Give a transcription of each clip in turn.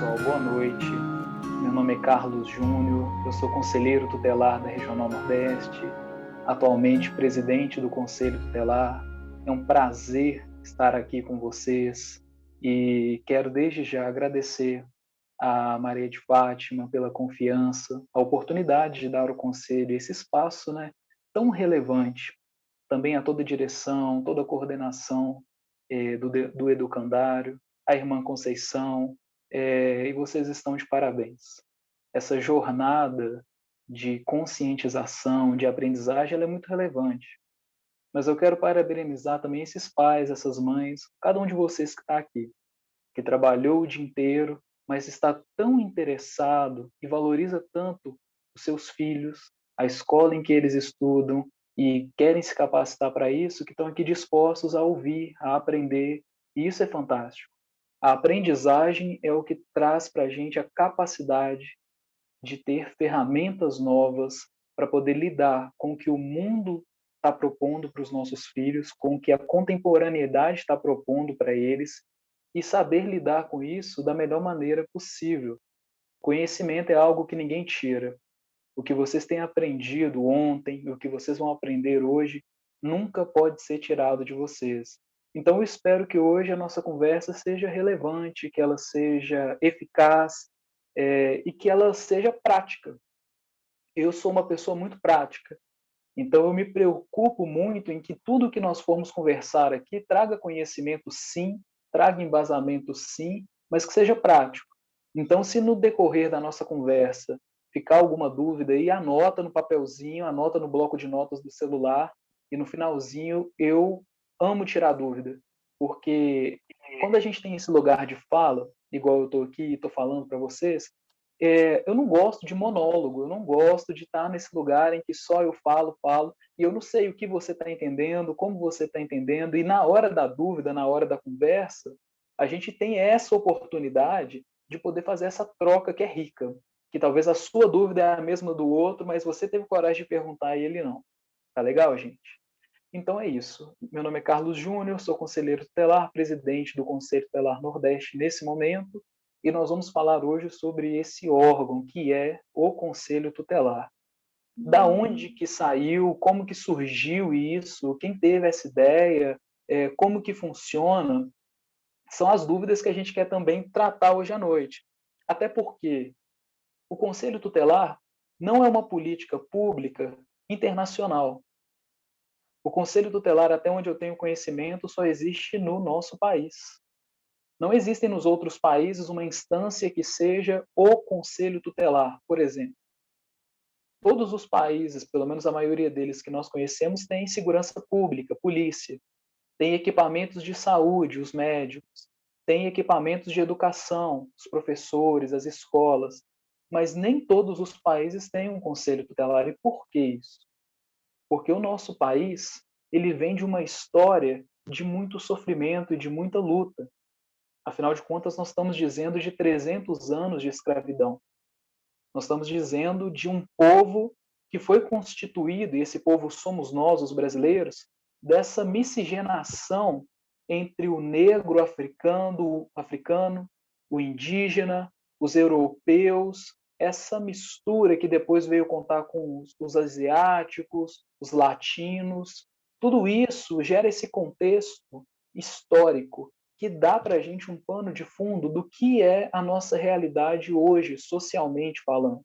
pessoal, boa noite. Meu nome é Carlos Júnior, eu sou conselheiro tutelar da Regional Nordeste, atualmente presidente do Conselho Tutelar. É um prazer estar aqui com vocês e quero desde já agradecer a Maria de Fátima pela confiança, a oportunidade de dar ao Conselho esse espaço, né, tão relevante. Também a toda a direção, toda a coordenação do educandário, a irmã Conceição, e vocês estão de parabéns. Essa jornada de conscientização, de aprendizagem, ela é muito relevante. Mas eu quero parabenizar também esses pais, essas mães, cada um de vocês que está aqui, que trabalhou o dia inteiro, mas está tão interessado e valoriza tanto os seus filhos, a escola em que eles estudam e querem se capacitar para isso, que estão aqui dispostos a ouvir, a aprender, e isso é fantástico. A aprendizagem é o que traz para a gente a capacidade de ter ferramentas novas para poder lidar com o que o mundo está propondo para os nossos filhos, com o que a contemporaneidade está propondo para eles, e saber lidar com isso da melhor maneira possível. Conhecimento é algo que ninguém tira. O que vocês têm aprendido ontem, o que vocês vão aprender hoje, nunca pode ser tirado de vocês. Então, eu espero que hoje a nossa conversa seja relevante, que ela seja eficaz, e que ela seja prática. Eu sou uma pessoa muito prática, então eu me preocupo muito em que tudo que nós formos conversar aqui traga conhecimento sim, traga embasamento sim, mas que seja prático. Então, se no decorrer da nossa conversa ficar alguma dúvida aí, anota no papelzinho, anota no bloco de notas do celular, e no finalzinho eu amo tirar dúvida, porque quando a gente tem esse lugar de fala, igual eu estou aqui e estou falando para vocês, eu não gosto de monólogo, eu não gosto de estar nesse lugar em que só eu falo, e eu não sei o que você está entendendo, como você está entendendo, e na hora da dúvida, na hora da conversa, a gente tem essa oportunidade de poder fazer essa troca que é rica, que talvez a sua dúvida é a mesma do outro, mas você teve coragem de perguntar e ele não. Tá legal, gente? Então é isso. Meu nome é Carlos Júnior, sou conselheiro tutelar, presidente do Conselho Tutelar Nordeste nesse momento, e nós vamos falar hoje sobre esse órgão que é o Conselho Tutelar. Da onde que saiu, como que surgiu isso, quem teve essa ideia, como que funciona, são as dúvidas que a gente quer também tratar hoje à noite. Até porque o Conselho Tutelar não é uma política pública internacional. O Conselho Tutelar, até onde eu tenho conhecimento, só existe no nosso país. Não existem nos outros países uma instância que seja o Conselho Tutelar, por exemplo. Todos os países, pelo menos a maioria deles que nós conhecemos, têm segurança pública, polícia, tem equipamentos de saúde, os médicos, tem equipamentos de educação, os professores, as escolas, mas nem todos os países têm um conselho tutelar. E por que isso? Porque o nosso país, ele vem de uma história de muito sofrimento e de muita luta. Afinal de contas, nós estamos dizendo de 300 anos de escravidão. Nós estamos dizendo de um povo que foi constituído, e esse povo somos nós, os brasileiros, dessa miscigenação entre o negro africano, o indígena, os europeus, essa mistura que depois veio contar com os asiáticos, os latinos, tudo isso gera esse contexto histórico que dá para a gente um pano de fundo do que é a nossa realidade hoje, socialmente falando.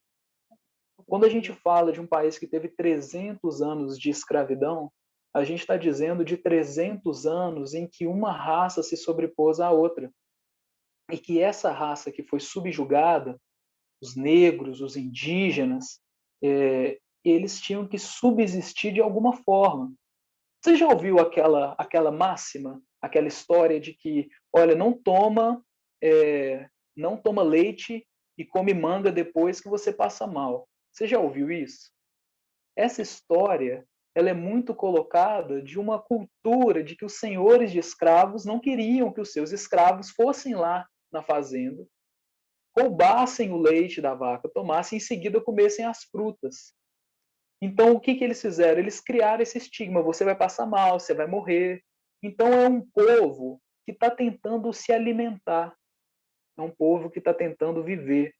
Quando a gente fala de um país que teve 300 anos de escravidão, a gente está dizendo de 300 anos em que uma raça se sobrepôs à outra. E que essa raça que foi subjugada, os negros, os indígenas, eles tinham que subsistir de alguma forma. Você já ouviu aquela máxima, aquela história de que, olha, não toma leite e come manga depois que você passa mal. Você já ouviu isso? Essa história, ela é muito colocada de uma cultura de que os senhores de escravos não queriam que os seus escravos fossem lá na fazenda, roubassem o leite da vaca, tomassem e em seguida comessem as frutas. Então, o que eles fizeram? Eles criaram esse estigma: você vai passar mal, você vai morrer. Então, é um povo que está tentando se alimentar. é um povo que está tentando viver,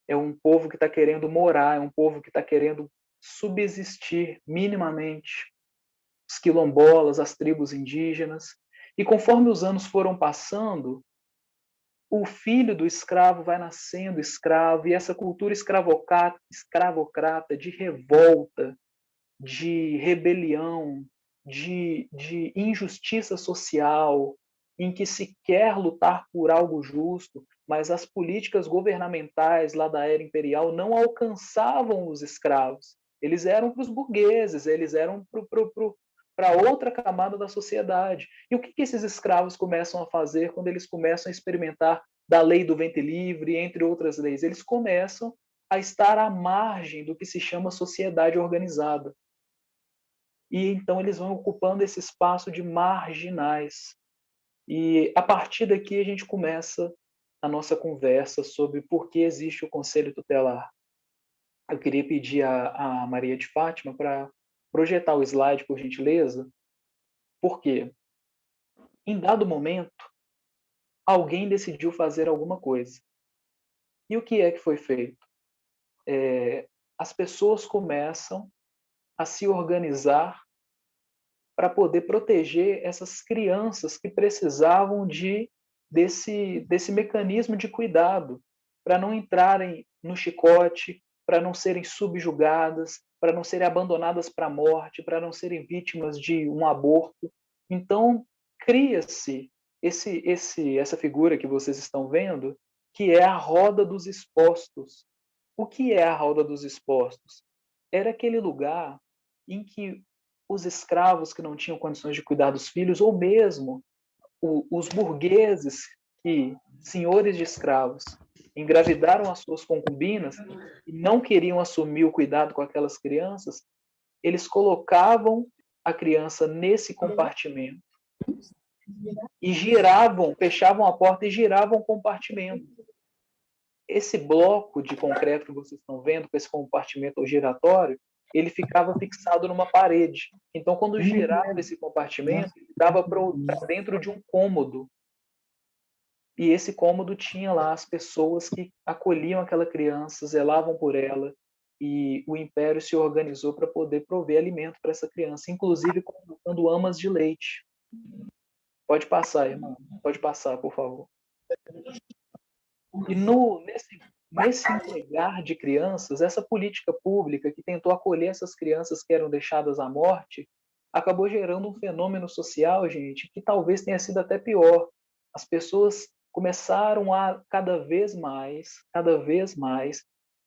é um povo que está querendo morar, é um povo que está querendo subsistir minimamente. Os quilombolas, as tribos indígenas. E conforme os anos foram passando, o filho do escravo vai nascendo escravo, e essa cultura escravocrata de revolta, de rebelião, de injustiça social, em que se quer lutar por algo justo, mas as políticas governamentais lá da era imperial não alcançavam os escravos. Eles eram para os burgueses, eles eram para outra camada da sociedade. E o que esses escravos começam a fazer quando eles começam a experimentar da lei do ventre livre, entre outras leis? Eles começam a estar à margem do que se chama sociedade organizada. E então eles vão ocupando esse espaço de marginais. E a partir daqui a gente começa a nossa conversa sobre por que existe o Conselho Tutelar. Eu queria pedir a Maria de Fátima para projetar o slide, por gentileza. Por quê? Em dado momento, alguém decidiu fazer alguma coisa. E o que é que foi feito? As pessoas começam a se organizar para poder proteger essas crianças que precisavam desse mecanismo de cuidado, para não entrarem no chicote, para não serem subjugadas, para não serem abandonadas para a morte, para não serem vítimas de um aborto. Então, cria-se essa figura que vocês estão vendo, que é a roda dos expostos. O que é a roda dos expostos? Era aquele lugar em que os escravos que não tinham condições de cuidar dos filhos, ou mesmo os burgueses, senhores de escravos, engravidaram as suas concubinas e não queriam assumir o cuidado com aquelas crianças, eles colocavam a criança nesse compartimento e giravam, fechavam a porta e giravam o compartimento. Esse bloco de concreto que vocês estão vendo, com esse compartimento giratório, ele ficava fixado numa parede. Então, quando girava esse compartimento, ele dava para dentro de um cômodo. E esse cômodo tinha lá as pessoas que acolhiam aquela criança, zelavam por ela, e o Império se organizou para poder prover alimento para essa criança, inclusive colocando amas de leite. Pode passar, irmão. Pode passar, por favor. E nesse entregar de crianças, essa política pública que tentou acolher essas crianças que eram deixadas à morte, acabou gerando um fenômeno social, gente, que talvez tenha sido até pior. As pessoas começaram a cada vez mais,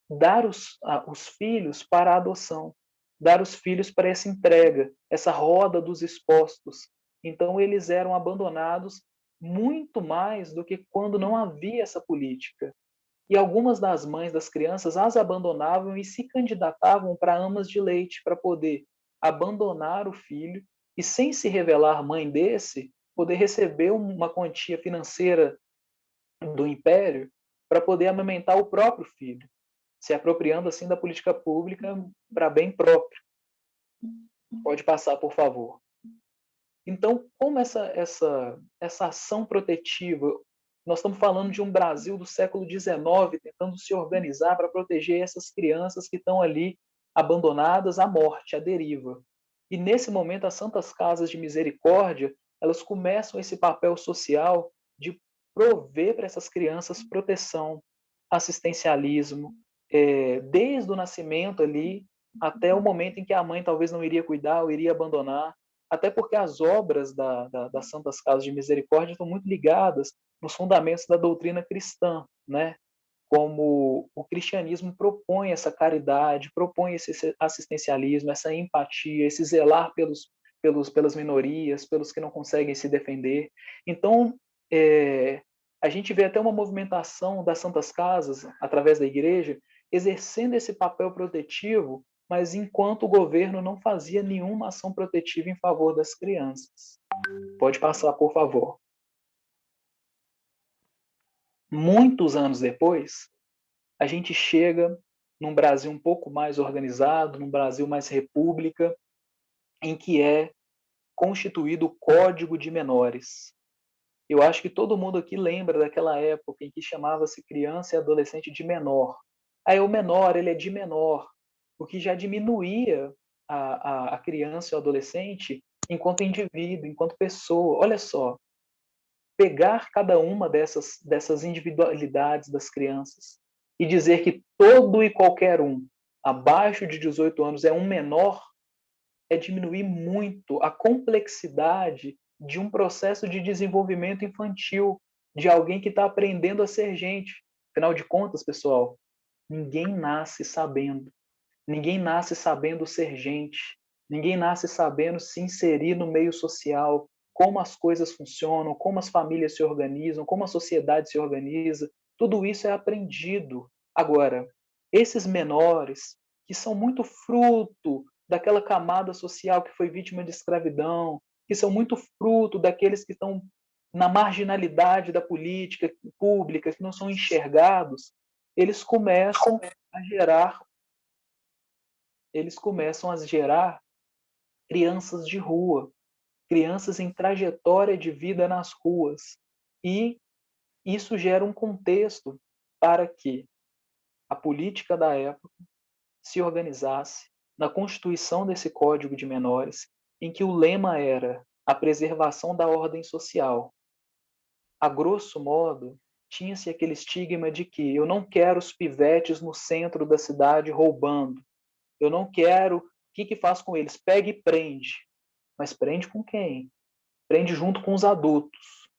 dar os filhos para a adoção, dar os filhos para essa entrega, essa roda dos expostos. Então, eles eram abandonados muito mais do que quando não havia essa política. E algumas das mães das crianças as abandonavam e se candidatavam para amas de leite, para poder abandonar o filho e, sem se revelar mãe desse, poder receber uma quantia financeira do Império para poder amamentar o próprio filho, se apropriando assim da política pública para bem próprio. Pode passar, por favor. Então, como essa ação protetiva, nós estamos falando de um Brasil do século XIX tentando se organizar para proteger essas crianças que estão ali abandonadas à morte, à deriva. E nesse momento, as Santas Casas de Misericórdia, elas começam esse papel social de prover para essas crianças proteção, assistencialismo, desde o nascimento ali até o momento em que a mãe talvez não iria cuidar ou iria abandonar, até porque as obras das Santas Casas de Misericórdia estão muito ligadas nos fundamentos da doutrina cristã, né? Como o cristianismo propõe essa caridade, propõe esse assistencialismo, essa empatia, esse zelar pelas minorias, pelos que não conseguem se defender. Então, a gente vê até uma movimentação das Santas Casas, através da igreja, exercendo esse papel protetivo, mas enquanto o governo não fazia nenhuma ação protetiva em favor das crianças. Pode passar, por favor. Muitos anos depois, a gente chega num Brasil um pouco mais organizado, num Brasil mais república, em que é constituído o Código de Menores. Eu acho que todo mundo aqui lembra daquela época em que chamava-se criança e adolescente de menor. Aí o menor, ele é de menor, o que já diminuía a criança e o adolescente enquanto indivíduo, enquanto pessoa. Olha só, pegar cada uma dessas individualidades das crianças e dizer que todo e qualquer um abaixo de 18 anos é um menor, é diminuir muito a complexidade de um processo de desenvolvimento infantil, de alguém que está aprendendo a ser gente. Afinal de contas, pessoal, ninguém nasce sabendo. Ninguém nasce sabendo ser gente. Ninguém nasce sabendo se inserir no meio social, como as coisas funcionam, como as famílias se organizam, como a sociedade se organiza. Tudo isso é aprendido. Agora, esses menores, que são muito fruto daquela camada social que foi vítima de escravidão, que são muito fruto daqueles que estão na marginalidade da política pública, que não são enxergados, eles começam a gerar eles começam a gerar crianças de rua, crianças em trajetória de vida nas ruas. E isso gera um contexto para que a política da época se organizasse na constituição desse Código de Menores, em que o lema era a preservação da ordem social. A grosso modo, tinha-se aquele estigma de que eu não quero os pivetes no centro da cidade roubando, eu não quero. O que faz com eles? Pega e prende. Mas prende com quem? Prende junto com os adultos.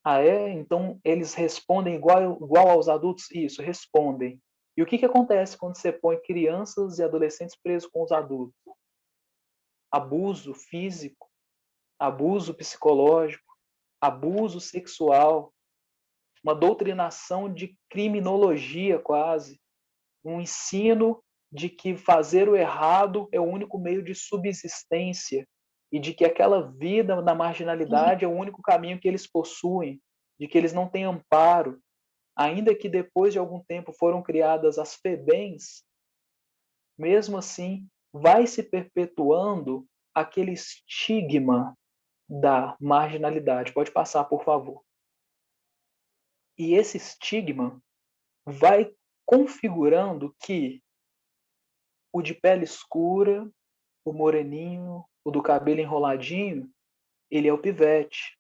Ah, é? Então eles respondem igual aos adultos? Isso, respondem. E o que acontece quando você põe crianças e adolescentes presos com os adultos? Abuso físico, abuso psicológico, abuso sexual, uma doutrinação de criminologia quase, um ensino de que fazer o errado é o único meio de subsistência e de que aquela vida na marginalidade é o único caminho que eles possuem, de que eles não têm amparo, ainda que depois de algum tempo foram criadas as FEBEMs, mesmo assim vai se perpetuando aquele estigma da marginalidade. Pode passar, por favor. E esse estigma vai configurando que o de pele escura, o moreninho, o do cabelo enroladinho, ele é o pivete,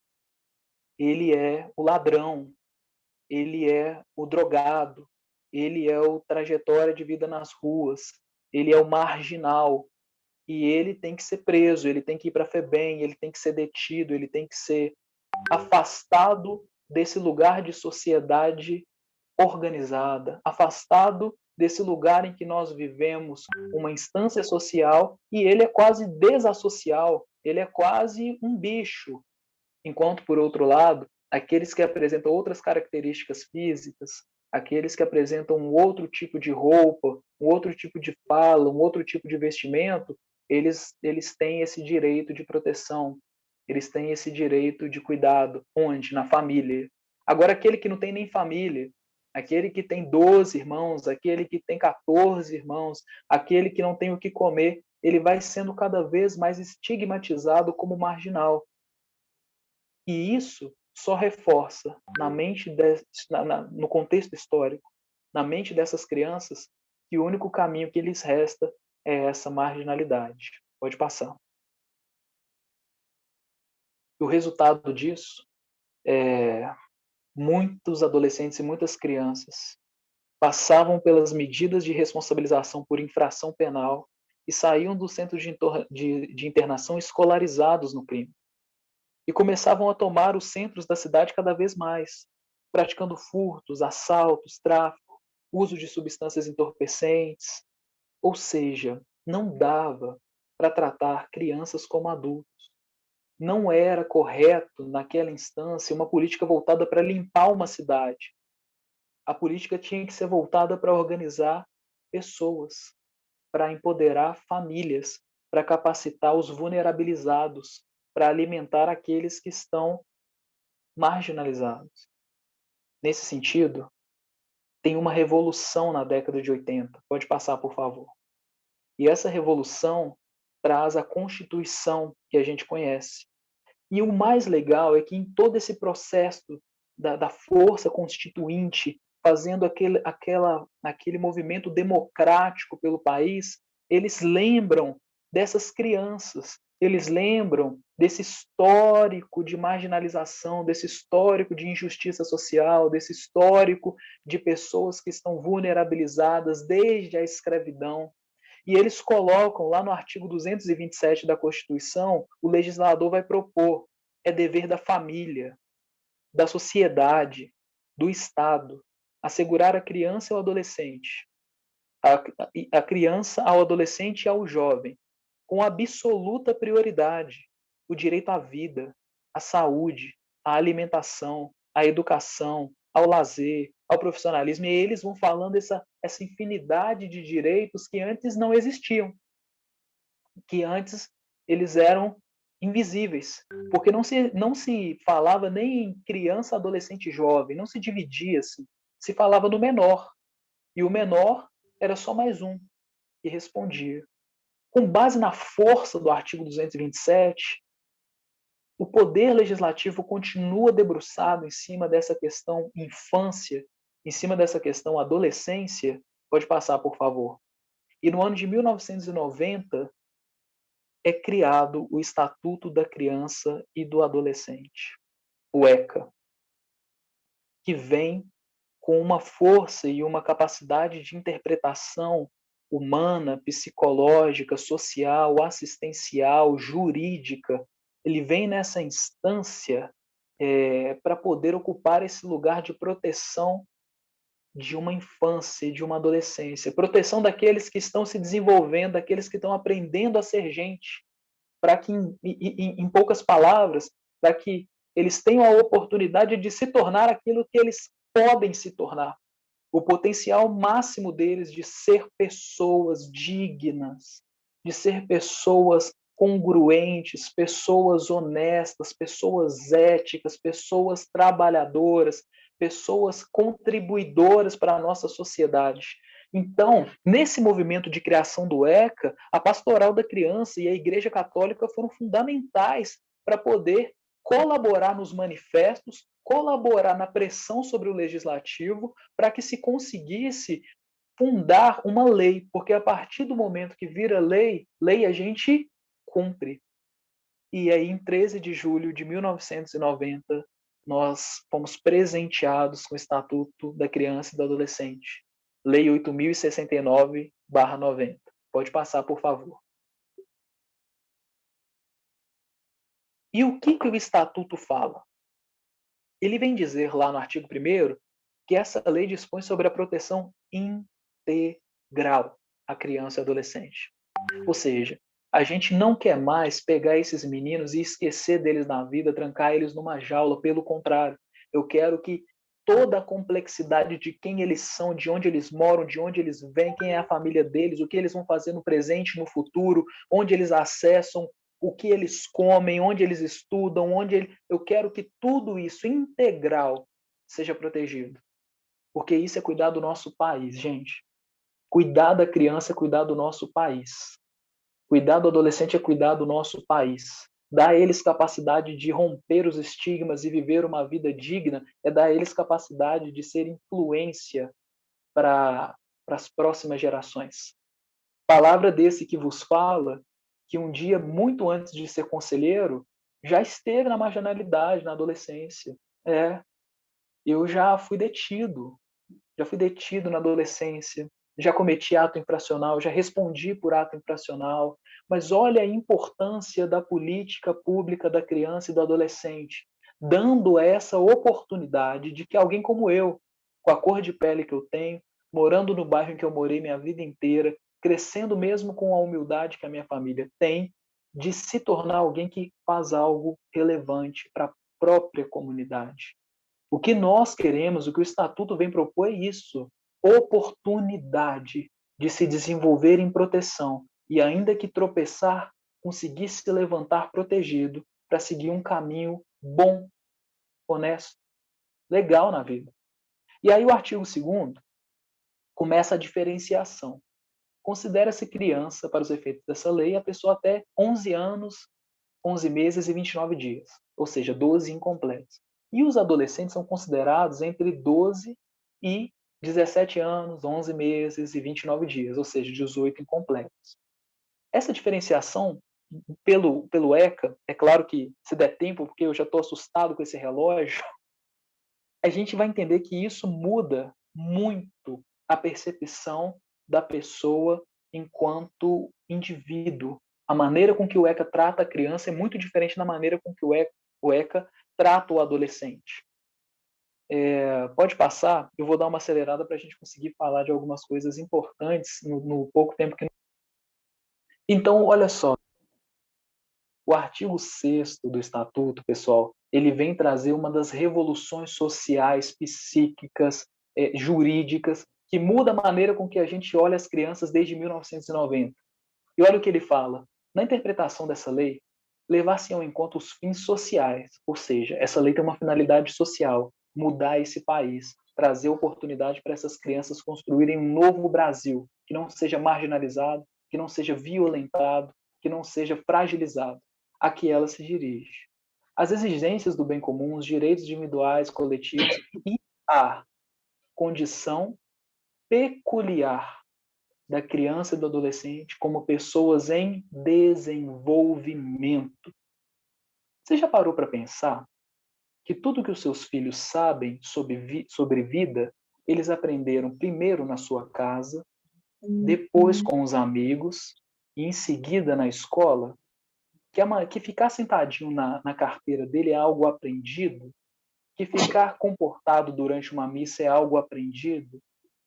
ele é o ladrão, ele é o drogado, ele é o trajetória de vida nas ruas, ele é o marginal, e ele tem que ser preso, ele tem que ir para a FEBEM, ele tem que ser detido, ele tem que ser afastado desse lugar de sociedade organizada, afastado desse lugar em que nós vivemos uma instância social, e ele é quase desassocial, ele é quase um bicho. Enquanto, por outro lado, aqueles que apresentam outras características físicas, aqueles que apresentam um outro tipo de roupa, um outro tipo de fala, um outro tipo de vestimento, eles têm esse direito de proteção, eles têm esse direito de cuidado. Onde? Na família. Agora, aquele que não tem nem família, aquele que tem 12 irmãos, aquele que tem 14 irmãos, aquele que não tem o que comer, ele vai sendo cada vez mais estigmatizado como marginal. E isso só reforça na mente no contexto histórico, na mente dessas crianças, que o único caminho que lhes resta é essa marginalidade. Pode passar. E o resultado disso é muitos adolescentes e muitas crianças passavam pelas medidas de responsabilização por infração penal e saíam do centro de internação escolarizados no crime. E começavam a tomar os centros da cidade cada vez mais, praticando furtos, assaltos, tráfico, uso de substâncias entorpecentes. Ou seja, não dava para tratar crianças como adultos. Não era correto, naquela instância, uma política voltada para limpar uma cidade. A política tinha que ser voltada para organizar pessoas, para empoderar famílias, para capacitar os vulnerabilizados, para alimentar aqueles que estão marginalizados. Nesse sentido, tem uma revolução na década de 80. Pode passar, por favor. E essa revolução traz a Constituição que a gente conhece. E o mais legal é que em todo esse processo da força constituinte, fazendo aquele movimento democrático pelo país, eles lembram dessas crianças, eles lembram desse histórico de marginalização, desse histórico de injustiça social, desse histórico de pessoas que estão vulnerabilizadas desde a escravidão. E eles colocam lá no artigo 227 da Constituição, o legislador vai propor, é dever da família, da sociedade, do Estado, assegurar à criança e ao adolescente, a criança, ao adolescente e ao jovem, com absoluta prioridade, o direito à vida, à saúde, à alimentação, à educação, ao lazer, ao profissionalismo, e eles vão falando essa infinidade de direitos que antes não existiam, que antes eles eram invisíveis, porque não se falava nem em criança, adolescente e jovem, não se dividia assim, se falava no menor, e o menor era só mais um que respondia. Com base na força do artigo 227, o poder legislativo continua debruçado em cima dessa questão infância, em cima dessa questão adolescência. Pode passar, por favor. E no ano de 1990 é criado o Estatuto da Criança e do Adolescente, o ECA, que vem com uma força e uma capacidade de interpretação humana, psicológica, social, assistencial, jurídica. Ele vem nessa instância para poder ocupar esse lugar de proteção de uma infância, de uma adolescência, proteção daqueles que estão se desenvolvendo, daqueles que estão aprendendo a ser gente, para que, em poucas palavras, para que eles tenham a oportunidade de se tornar aquilo que eles podem se tornar, o potencial máximo deles de ser pessoas dignas, de ser pessoas congruentes, pessoas honestas, pessoas éticas, pessoas trabalhadoras, pessoas contribuidoras para a nossa sociedade. Então, nesse movimento de criação do ECA, a Pastoral da Criança e a Igreja Católica foram fundamentais para poder colaborar nos manifestos, colaborar na pressão sobre o legislativo, para que se conseguisse fundar uma lei, porque a partir do momento que vira lei, lei a gente cumpre. E aí, em 13 de julho de 1990, nós fomos presenteados com o Estatuto da Criança e do Adolescente, Lei 8.069/90. Pode passar, por favor. E o que o Estatuto fala? Ele vem dizer lá no artigo 1º que essa lei dispõe sobre a proteção integral à criança e adolescente. Ou seja, a gente não quer mais pegar esses meninos e esquecer deles na vida, trancar eles numa jaula. Pelo contrário, eu quero que toda a complexidade de quem eles são, de onde eles moram, de onde eles vêm, quem é a família deles, o que eles vão fazer no presente e no futuro, onde eles acessam, o que eles comem, onde eles estudam, eu quero que tudo isso integral seja protegido. Porque isso é cuidar do nosso país, gente. Cuidar da criança é cuidar do nosso país. Cuidar do adolescente é cuidar do nosso país. Dar a eles capacidade de romper os estigmas e viver uma vida digna é dar a eles capacidade de ser influência para as próximas gerações. Palavra desse que vos fala, que um dia, muito antes de ser conselheiro, já esteve na marginalidade, na adolescência. Eu já fui detido na adolescência, já cometi ato infracional, já respondi por ato infracional, mas olha a importância da política pública da criança e do adolescente, dando essa oportunidade de que alguém como eu, com a cor de pele que eu tenho, morando no bairro em que eu morei minha vida inteira, crescendo mesmo com a humildade que a minha família tem, de se tornar alguém que faz algo relevante para a própria comunidade. O que nós queremos, o que o Estatuto vem propor é isso, oportunidade de se desenvolver em proteção e, ainda que tropeçar, conseguir se levantar protegido para seguir um caminho bom, honesto, legal na vida. E aí o artigo 2º começa a diferenciação. Considera-se criança, para os efeitos dessa lei, a pessoa até 11 anos, 11 meses e 29 dias. ou seja, 12 incompletos. E os adolescentes são considerados entre 12 e 17 anos, 11 meses e 29 dias, ou seja, 18 incompletos. Essa diferenciação pelo ECA, é claro que se der tempo, porque eu já estou assustado com esse relógio, a gente vai entender que isso muda muito a percepção da pessoa enquanto indivíduo. A maneira com que o ECA trata a criança é muito diferente da maneira com que o ECA trata o adolescente. Pode passar, eu vou dar uma acelerada para a gente conseguir falar de algumas coisas importantes no pouco tempo que. Então, olha só, o artigo 6º do Estatuto, pessoal, ele vem trazer uma das revoluções sociais, psíquicas, jurídicas, que muda a maneira com que a gente olha as crianças desde 1990. E olha o que ele fala. Na interpretação dessa lei, levar-se-ão em conta os fins sociais, ou seja, essa lei tem uma finalidade social, mudar esse país, trazer oportunidade para essas crianças construírem um novo Brasil, que não seja marginalizado, que não seja violentado, que não seja fragilizado, a que ela se dirige. As exigências do bem comum, os direitos individuais, coletivos e a condição peculiar da criança e do adolescente como pessoas em desenvolvimento. Você já parou para pensar que tudo que os seus filhos sabem sobre vida, eles aprenderam primeiro na sua casa, depois com os amigos e em seguida na escola? Que ficar sentadinho na carteira dele é algo aprendido? Que ficar comportado durante uma missa é algo aprendido?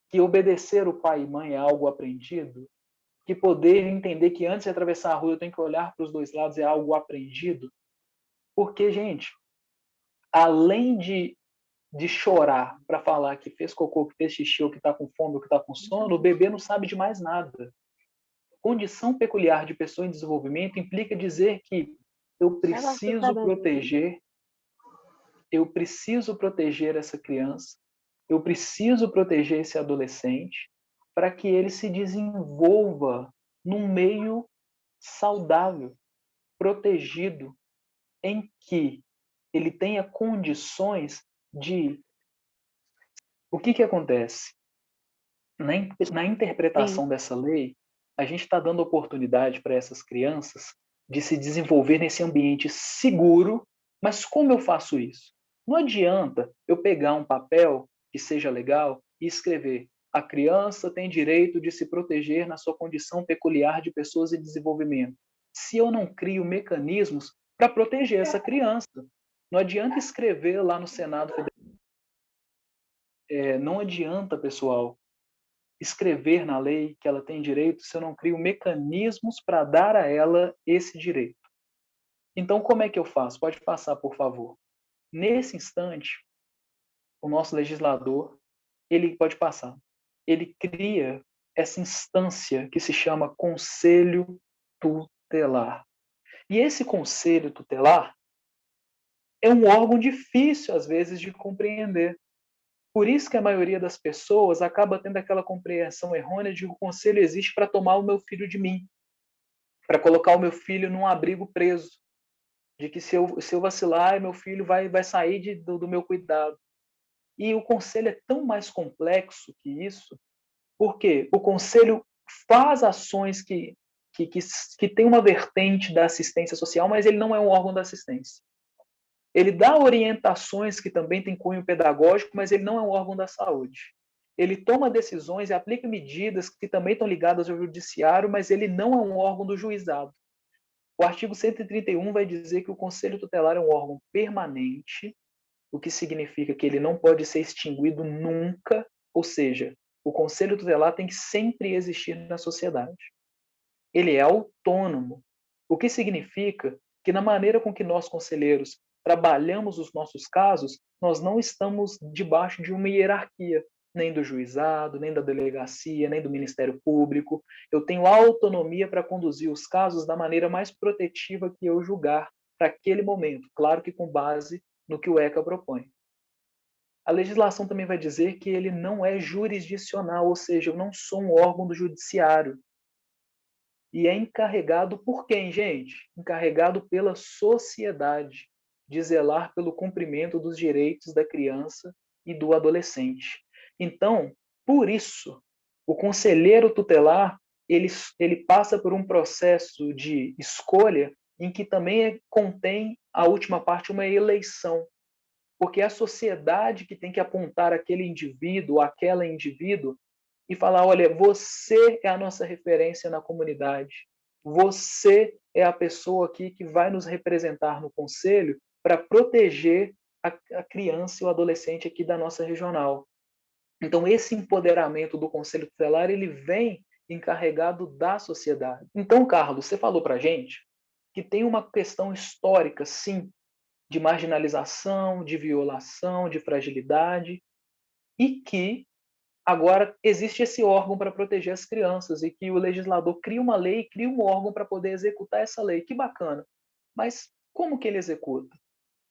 Que obedecer o pai e mãe é algo aprendido? Que poder entender que antes de atravessar a rua eu tenho que olhar para os dois lados é algo aprendido? Porque, gente, além de chorar para falar que fez cocô, que fez xixi, ou que está com fome, ou que está com sono, o bebê não sabe de mais nada. Condição peculiar de pessoa em desenvolvimento implica dizer que eu preciso proteger essa criança, eu preciso proteger esse adolescente para que ele se desenvolva num meio saudável, protegido, em que ele tenha condições de. O que acontece? Na interpretação dessa lei, a gente está dando oportunidade para essas crianças de se desenvolver nesse ambiente seguro, mas como eu faço isso? Não adianta eu pegar um papel que seja legal e escrever: a criança tem direito de se proteger na sua condição peculiar de pessoas em desenvolvimento, se eu não crio mecanismos para proteger essa criança. Não adianta escrever lá no Senado Federal. Não adianta, pessoal, escrever na lei que ela tem direito se eu não crio mecanismos para dar a ela esse direito. Então, como é que eu faço? Pode passar, por favor. Nesse instante, o nosso legislador, ele pode passar. Ele cria essa instância que se chama Conselho Tutelar. E esse Conselho Tutelar é um órgão difícil, às vezes, de compreender. Por isso que a maioria das pessoas acaba tendo aquela compreensão errônea de que o conselho existe para tomar o meu filho de mim, para colocar o meu filho num abrigo preso, de que se eu vacilar, meu filho vai sair do meu cuidado. E o conselho é tão mais complexo que isso, porque o conselho faz ações que tem uma vertente da assistência social, mas ele não é um órgão da assistência. Ele dá orientações que também têm cunho pedagógico, mas ele não é um órgão da saúde. Ele toma decisões e aplica medidas que também estão ligadas ao judiciário, mas ele não é um órgão do juizado. O artigo 131 vai dizer que o Conselho Tutelar é um órgão permanente, o que significa que ele não pode ser extinguido nunca, ou seja, o Conselho Tutelar tem que sempre existir na sociedade. Ele é autônomo, o que significa que na maneira com que nós, conselheiros, trabalhamos os nossos casos, nós não estamos debaixo de uma hierarquia, nem do juizado, nem da delegacia, nem do Ministério Público. Eu tenho autonomia para conduzir os casos da maneira mais protetiva que eu julgar para aquele momento, claro que com base no que o ECA propõe. A legislação também vai dizer que ele não é jurisdicional, ou seja, eu não sou um órgão do judiciário. E é encarregado por quem, gente? Encarregado pela sociedade. de zelar pelo cumprimento dos direitos da criança e do adolescente. Então, por isso, o conselheiro tutelar ele passa por um processo de escolha em que também contém a última parte uma eleição, porque é a sociedade que tem que apontar aquele indivíduo, aquela indivíduo e falar, olha, você é a nossa referência na comunidade. Você é a pessoa aqui que vai nos representar no conselho para proteger a criança e o adolescente aqui da nossa regional. Então, esse empoderamento do conselho tutelar, ele vem encarregado da sociedade. Então, Carlos, você falou para a gente que tem uma questão histórica, sim, de marginalização, de violação, de fragilidade, e que agora existe esse órgão para proteger as crianças e que o legislador cria uma lei, cria um órgão para poder executar essa lei. Que bacana. Mas como que ele executa?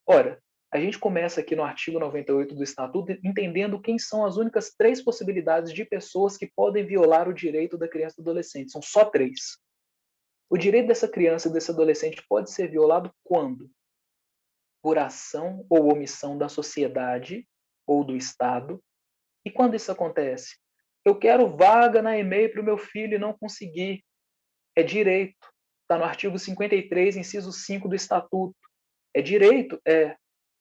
Ora, a gente começa aqui no artigo 98 do Estatuto entendendo quem são as únicas 3 possibilidades de pessoas que podem violar o direito da criança e do adolescente. São só 3. O direito dessa criança e desse adolescente pode ser violado quando? Por ação ou omissão da sociedade ou do Estado. E quando isso acontece? Eu quero vaga na EMEI para o meu filho e não consegui. É direito. Está no artigo 53, inciso 5 do Estatuto. É direito? É.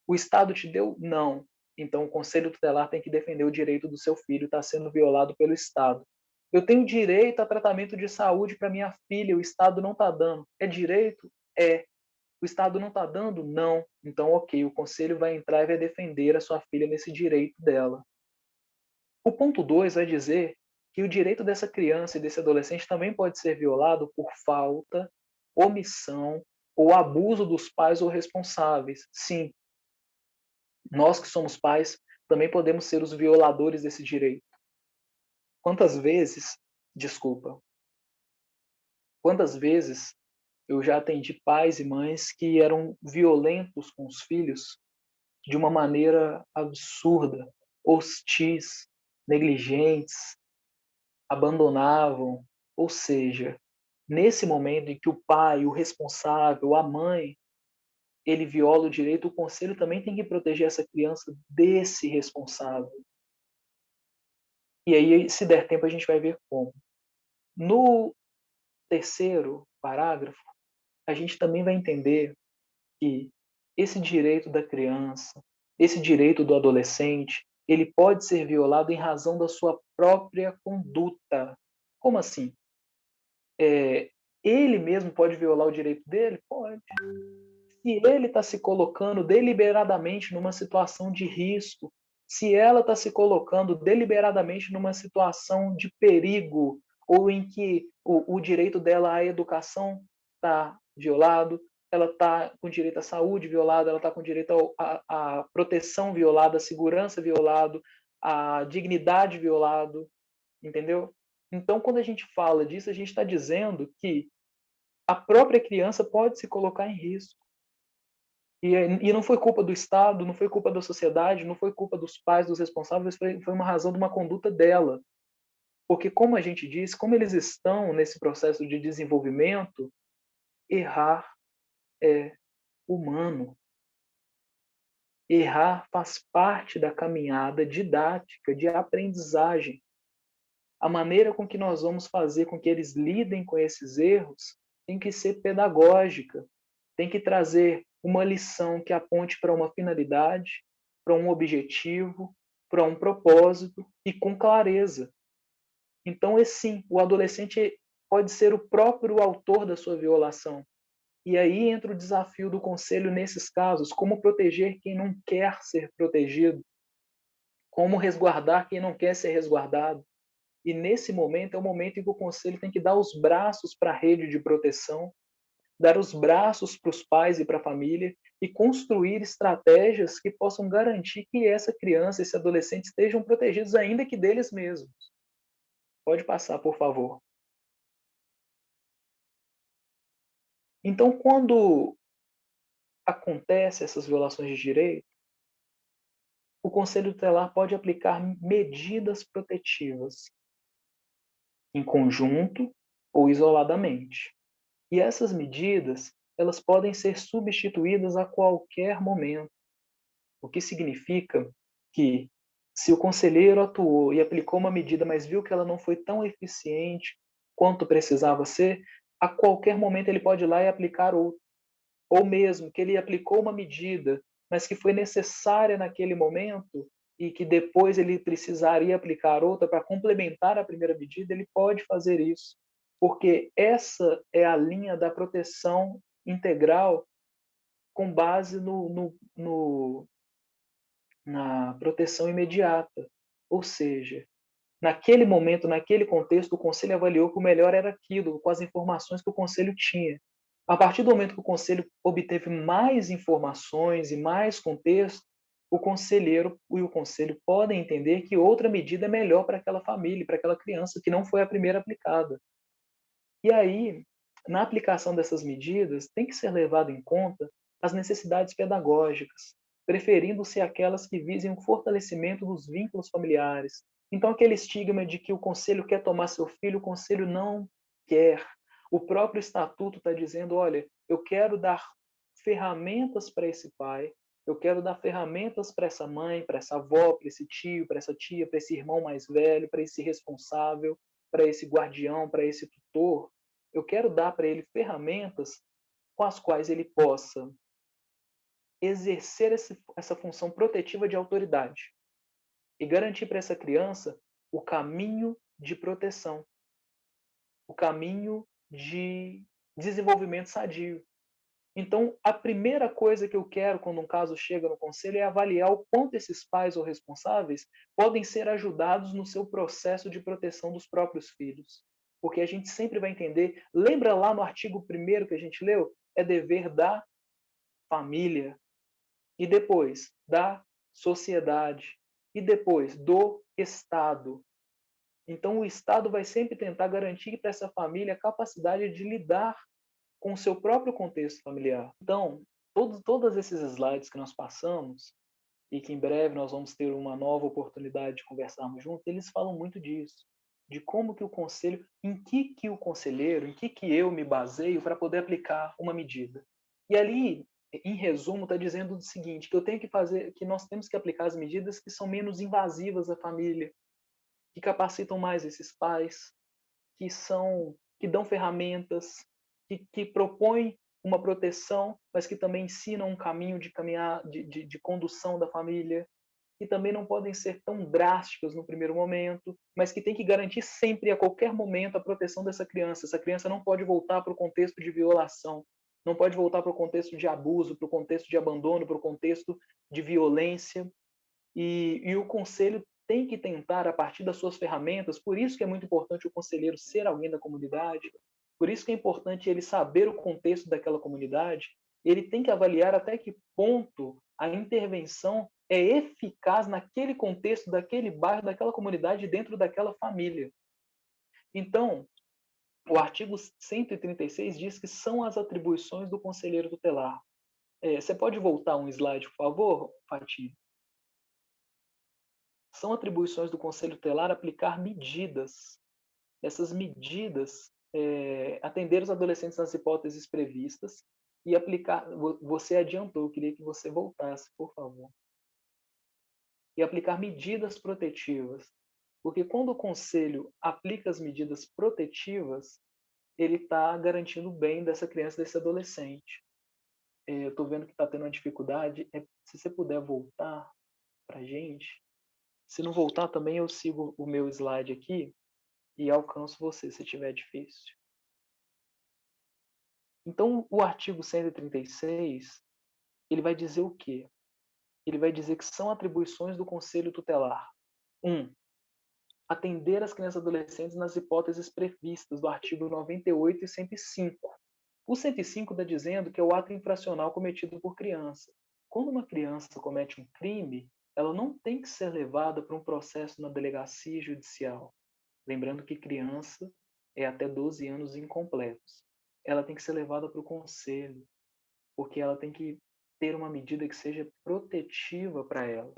O Estado te deu? Não. Então o Conselho Tutelar tem que defender o direito do seu filho estar sendo violado pelo Estado. Eu tenho direito a tratamento de saúde para minha filha, o Estado não está dando. É direito? É. O Estado não está dando? Não. Então, ok, o Conselho vai entrar e vai defender a sua filha nesse direito dela. O ponto 2 vai dizer que o direito dessa criança e desse adolescente também pode ser violado por falta, omissão ou abuso dos pais ou responsáveis. Sim, nós que somos pais também podemos ser os violadores desse direito. Quantas vezes, desculpa, quantas vezes eu já atendi pais e mães que eram violentos com os filhos de uma maneira absurda, hostis, negligentes, abandonavam, ou seja, nesse momento em que o pai, o responsável, a mãe, ele viola o direito, o conselho também tem que proteger essa criança desse responsável. E aí, se der tempo, a gente vai ver como. No terceiro parágrafo, a gente também vai entender que esse direito da criança, esse direito do adolescente, ele pode ser violado em razão da sua própria conduta. Como assim? Ele mesmo pode violar o direito dele? Pode. Se ele está se colocando deliberadamente numa situação de risco, se ela está se colocando deliberadamente numa situação de perigo, ou em que o direito dela à educação está violado, ela está com direito à saúde violado, ela está com direito à proteção violada, à segurança violado, à dignidade violado, entendeu? Então, quando a gente fala disso, a gente está dizendo que a própria criança pode se colocar em risco. E não foi culpa do Estado, não foi culpa da sociedade, não foi culpa dos pais, dos responsáveis, foi uma razão de uma conduta dela. Porque, como a gente disse, como eles estão nesse processo de desenvolvimento, errar é humano. Errar faz parte da caminhada didática, de aprendizagem. A maneira com que nós vamos fazer com que eles lidem com esses erros tem que ser pedagógica, tem que trazer uma lição que aponte para uma finalidade, para um objetivo, para um propósito e com clareza. Então, sim, o adolescente pode ser o próprio autor da sua violação. E aí entra o desafio do conselho nesses casos, como proteger quem não quer ser protegido, como resguardar quem não quer ser resguardado. E nesse momento é o momento em que o conselho tem que dar os braços para a rede de proteção, dar os braços para os pais e para a família e construir estratégias que possam garantir que essa criança, esse adolescente estejam protegidos ainda que deles mesmos. Pode passar, por favor. Então, quando acontecem essas violações de direito, o Conselho Tutelar pode aplicar medidas protetivas, em conjunto ou isoladamente. E essas medidas, elas podem ser substituídas a qualquer momento. O que significa que, se o conselheiro atuou e aplicou uma medida, mas viu que ela não foi tão eficiente quanto precisava ser, a qualquer momento ele pode ir lá e aplicar outra. Ou mesmo que ele aplicou uma medida, mas que foi necessária naquele momento e que depois ele precisaria aplicar outra para complementar a primeira medida, ele pode fazer isso, porque essa é a linha da proteção integral com base na proteção imediata. Ou seja, naquele momento, naquele contexto, o conselho avaliou que o melhor era aquilo, com as informações que o conselho tinha. A partir do momento que o conselho obteve mais informações e mais contexto, o conselheiro e o conselho podem entender que outra medida é melhor para aquela família, para aquela criança que não foi a primeira aplicada. E aí, na aplicação dessas medidas, tem que ser levado em conta as necessidades pedagógicas, preferindo-se aquelas que visem o fortalecimento dos vínculos familiares. Então, aquele estigma de que o conselho quer tomar seu filho, o conselho não quer. O próprio estatuto está dizendo: olha, eu quero dar ferramentas para esse pai, eu quero dar ferramentas para essa mãe, para essa avó, para esse tio, para essa tia, para esse irmão mais velho, para esse responsável, para esse guardião, para esse tutor. Eu quero dar para ele ferramentas com as quais ele possa exercer essa função protetiva de autoridade e garantir para essa criança o caminho de proteção, o caminho de desenvolvimento sadio. Então, a primeira coisa que eu quero quando um caso chega no conselho é avaliar o quanto esses pais ou responsáveis podem ser ajudados no seu processo de proteção dos próprios filhos. Porque a gente sempre vai entender, lembra lá no artigo 1º que a gente leu? É dever da família, e depois da sociedade, e depois do Estado. Então, o Estado vai sempre tentar garantir para essa família a capacidade de lidar com o seu próprio contexto familiar. Então, todos esses slides que nós passamos, e que em breve nós vamos ter uma nova oportunidade de conversarmos juntos, eles falam muito disso, de como que o conselho, em que o conselheiro, em que eu me baseio para poder aplicar uma medida. E ali, em resumo, está dizendo o seguinte, que eu tenho que fazer, que nós temos que aplicar as medidas que são menos invasivas à família, que capacitam mais esses pais, que dão ferramentas, que propõem uma proteção, mas que também ensinam um caminho de caminhar, de condução da família, que também não podem ser tão drásticas no primeiro momento, mas que tem que garantir sempre, a qualquer momento, a proteção dessa criança. Essa criança não pode voltar para o contexto de violação, não pode voltar para o contexto de abuso, para o contexto de abandono, para o contexto de violência. E o conselho tem que tentar, a partir das suas ferramentas, por isso que é muito importante o conselheiro ser alguém da comunidade, por isso que é importante ele saber o contexto daquela comunidade, ele tem que avaliar até que ponto a intervenção é eficaz naquele contexto, daquele bairro, daquela comunidade, dentro daquela família. Então, o artigo 136 diz que são as atribuições do conselheiro tutelar. Você pode voltar um slide, por favor, Fatinha? São atribuições do Conselho Tutelar aplicar medidas. Essas medidas, atender os adolescentes nas hipóteses previstas e aplicar. Você adiantou, eu queria que você voltasse, por favor. E aplicar medidas protetivas. Porque quando o Conselho aplica as medidas protetivas, ele está garantindo o bem dessa criança, desse adolescente. Eu estou vendo que está tendo uma dificuldade. Se você puder voltar para a gente. Se não voltar também, eu sigo o meu slide aqui e alcanço você, se tiver difícil. Então, o artigo 136, ele vai dizer o quê? Ele vai dizer que são atribuições do Conselho Tutelar. 1. Atender as crianças e adolescentes nas hipóteses previstas do artigo 98 e 105. O 105 está dizendo que é o ato infracional cometido por criança. Quando uma criança comete um crime, ela não tem que ser levada para um processo na delegacia judicial. Lembrando que criança é até 12 anos incompletos. Ela tem que ser levada para o conselho, porque ela tem que ter uma medida que seja protetiva para ela.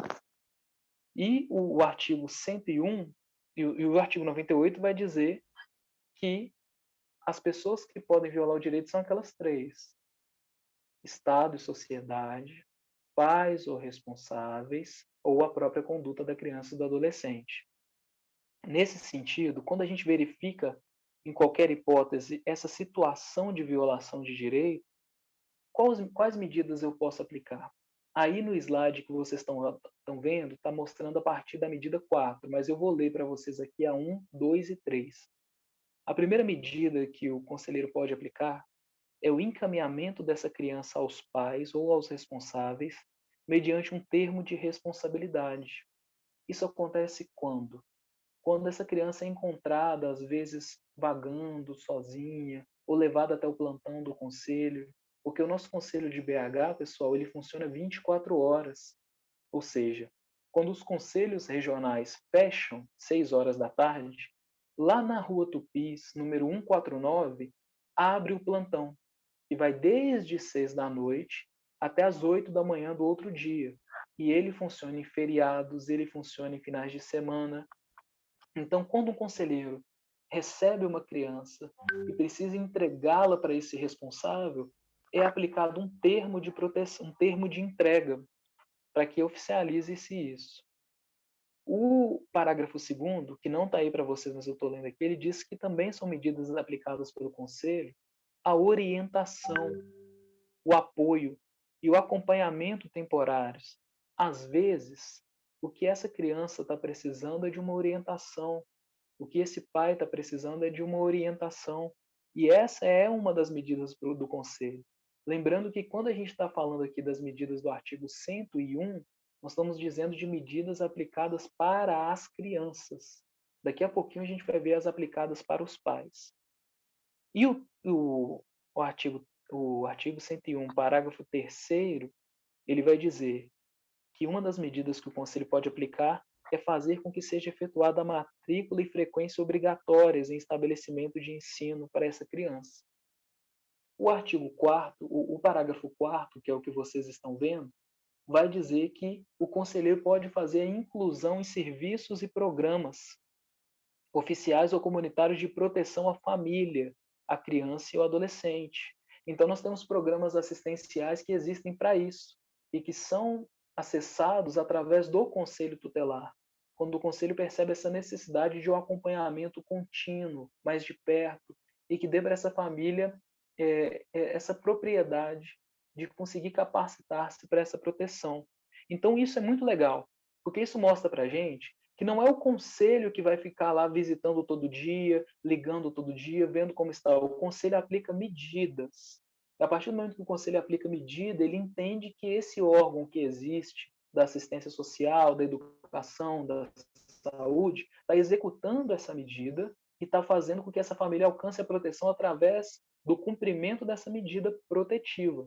E o artigo 101 e o artigo 98 vai dizer que as pessoas que podem violar o direito são aquelas três: Estado e sociedade, pais ou responsáveis, ou a própria conduta da criança e do adolescente. Nesse sentido, quando a gente verifica, em qualquer hipótese, essa situação de violação de direito, quais medidas eu posso aplicar? Aí no slide que vocês estão vendo, está mostrando a partir da medida 4, mas eu vou ler para vocês aqui a 1, 2 e 3. A primeira medida que o conselheiro pode aplicar é o encaminhamento dessa criança aos pais ou aos responsáveis mediante um termo de responsabilidade. Isso acontece quando? Quando essa criança é encontrada, às vezes vagando sozinha, ou levada até o plantão do conselho, porque o nosso conselho de BH, pessoal, ele funciona 24 horas. Ou seja, quando os conselhos regionais fecham 6 horas da tarde, lá na Rua Tupis, número 149, abre o plantão, que vai desde 6 da noite até as 8 da manhã do outro dia. E ele funciona em feriados, ele funciona em finais de semana. Então, quando um conselheiro recebe uma criança e precisa entregá-la para esse responsável, é aplicado um termo de proteção, um termo de entrega, para que oficialize-se isso. O parágrafo 2º, que não está aí para vocês, mas eu estou lendo aqui, ele diz que também são medidas aplicadas pelo Conselho a orientação, o apoio e o acompanhamento temporários. Às vezes, o que essa criança está precisando é de uma orientação, o que esse pai está precisando é de uma orientação. E essa é uma das medidas do Conselho. Lembrando que quando a gente está falando aqui das medidas do artigo 101, nós estamos dizendo de medidas aplicadas para as crianças. Daqui a pouquinho a gente vai ver as aplicadas para os pais. E o artigo 101, parágrafo 3º, ele vai dizer que uma das medidas que o Conselho pode aplicar é fazer com que seja efetuada a matrícula e frequência obrigatórias em estabelecimento de ensino para essa criança. O artigo 4º, o parágrafo 4º, que é o que vocês estão vendo, vai dizer que o conselheiro pode fazer a inclusão em serviços e programas oficiais ou comunitários de proteção à família, à criança e ao adolescente. Então, nós temos programas assistenciais que existem para isso e que são acessados através do conselho tutelar, quando o conselho percebe essa necessidade de um acompanhamento contínuo, mais de perto, e que dê para essa família essa propriedade de conseguir capacitar-se para essa proteção. Então, isso é muito legal, porque isso mostra para a gente que não é o conselho que vai ficar lá visitando todo dia, ligando todo dia, vendo como está. O conselho aplica medidas. A partir do momento que o conselho aplica medida, ele entende que esse órgão que existe, da assistência social, da educação, da saúde, está executando essa medida e está fazendo com que essa família alcance a proteção através do cumprimento dessa medida protetiva.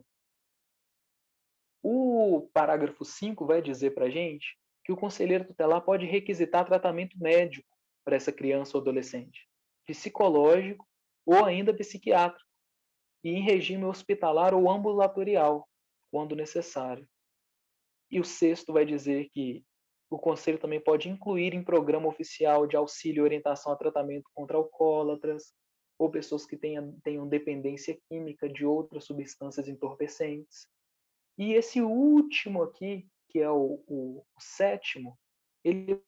O parágrafo 5 vai dizer para a gente que o conselheiro tutelar pode requisitar tratamento médico para essa criança ou adolescente, psicológico ou ainda psiquiátrico, e em regime hospitalar ou ambulatorial, quando necessário. E o sexto vai dizer que o conselho também pode incluir em programa oficial de auxílio e orientação a tratamento contra alcoólatras ou pessoas que tenham dependência química de outras substâncias entorpecentes. E esse último aqui, que é o sétimo, ele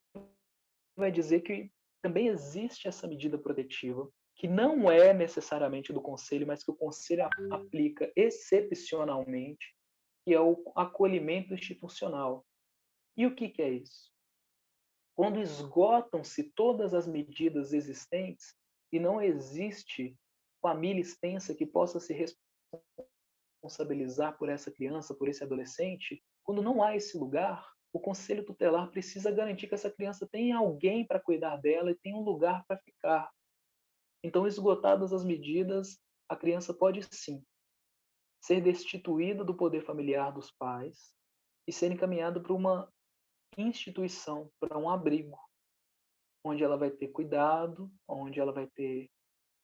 vai dizer que também existe essa medida protetiva, que não é necessariamente do conselho, mas que o conselho aplica excepcionalmente, que é o acolhimento institucional. E o que é isso? Quando esgotam-se todas as medidas existentes e não existe família extensa que possa se responsabilizar por essa criança, por esse adolescente, quando não há esse lugar, o conselho tutelar precisa garantir que essa criança tenha alguém para cuidar dela e tenha um lugar para ficar. Então, esgotadas as medidas, a criança pode sim ser destituída do poder familiar dos pais e ser encaminhada para uma instituição, para um abrigo, onde ela vai ter cuidado, onde ela vai ter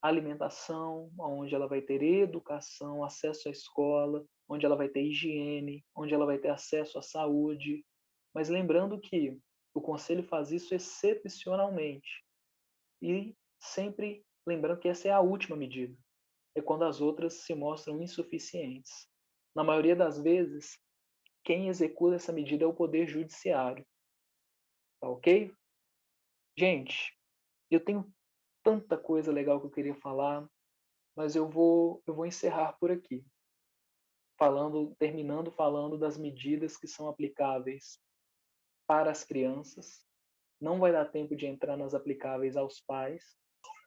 alimentação, onde ela vai ter educação, acesso à escola, onde ela vai ter higiene, onde ela vai ter acesso à saúde. Mas lembrando que o conselho faz isso excepcionalmente e sempre lembrando que essa é a última medida. É quando as outras se mostram insuficientes. na maioria das vezes, quem executa essa medida é o Poder Judiciário, tá ok? Gente, eu tenho tanta coisa legal que eu queria falar, mas eu vou encerrar por aqui, terminando falando das medidas que são aplicáveis para as crianças. Não vai dar tempo de entrar nas aplicáveis aos pais.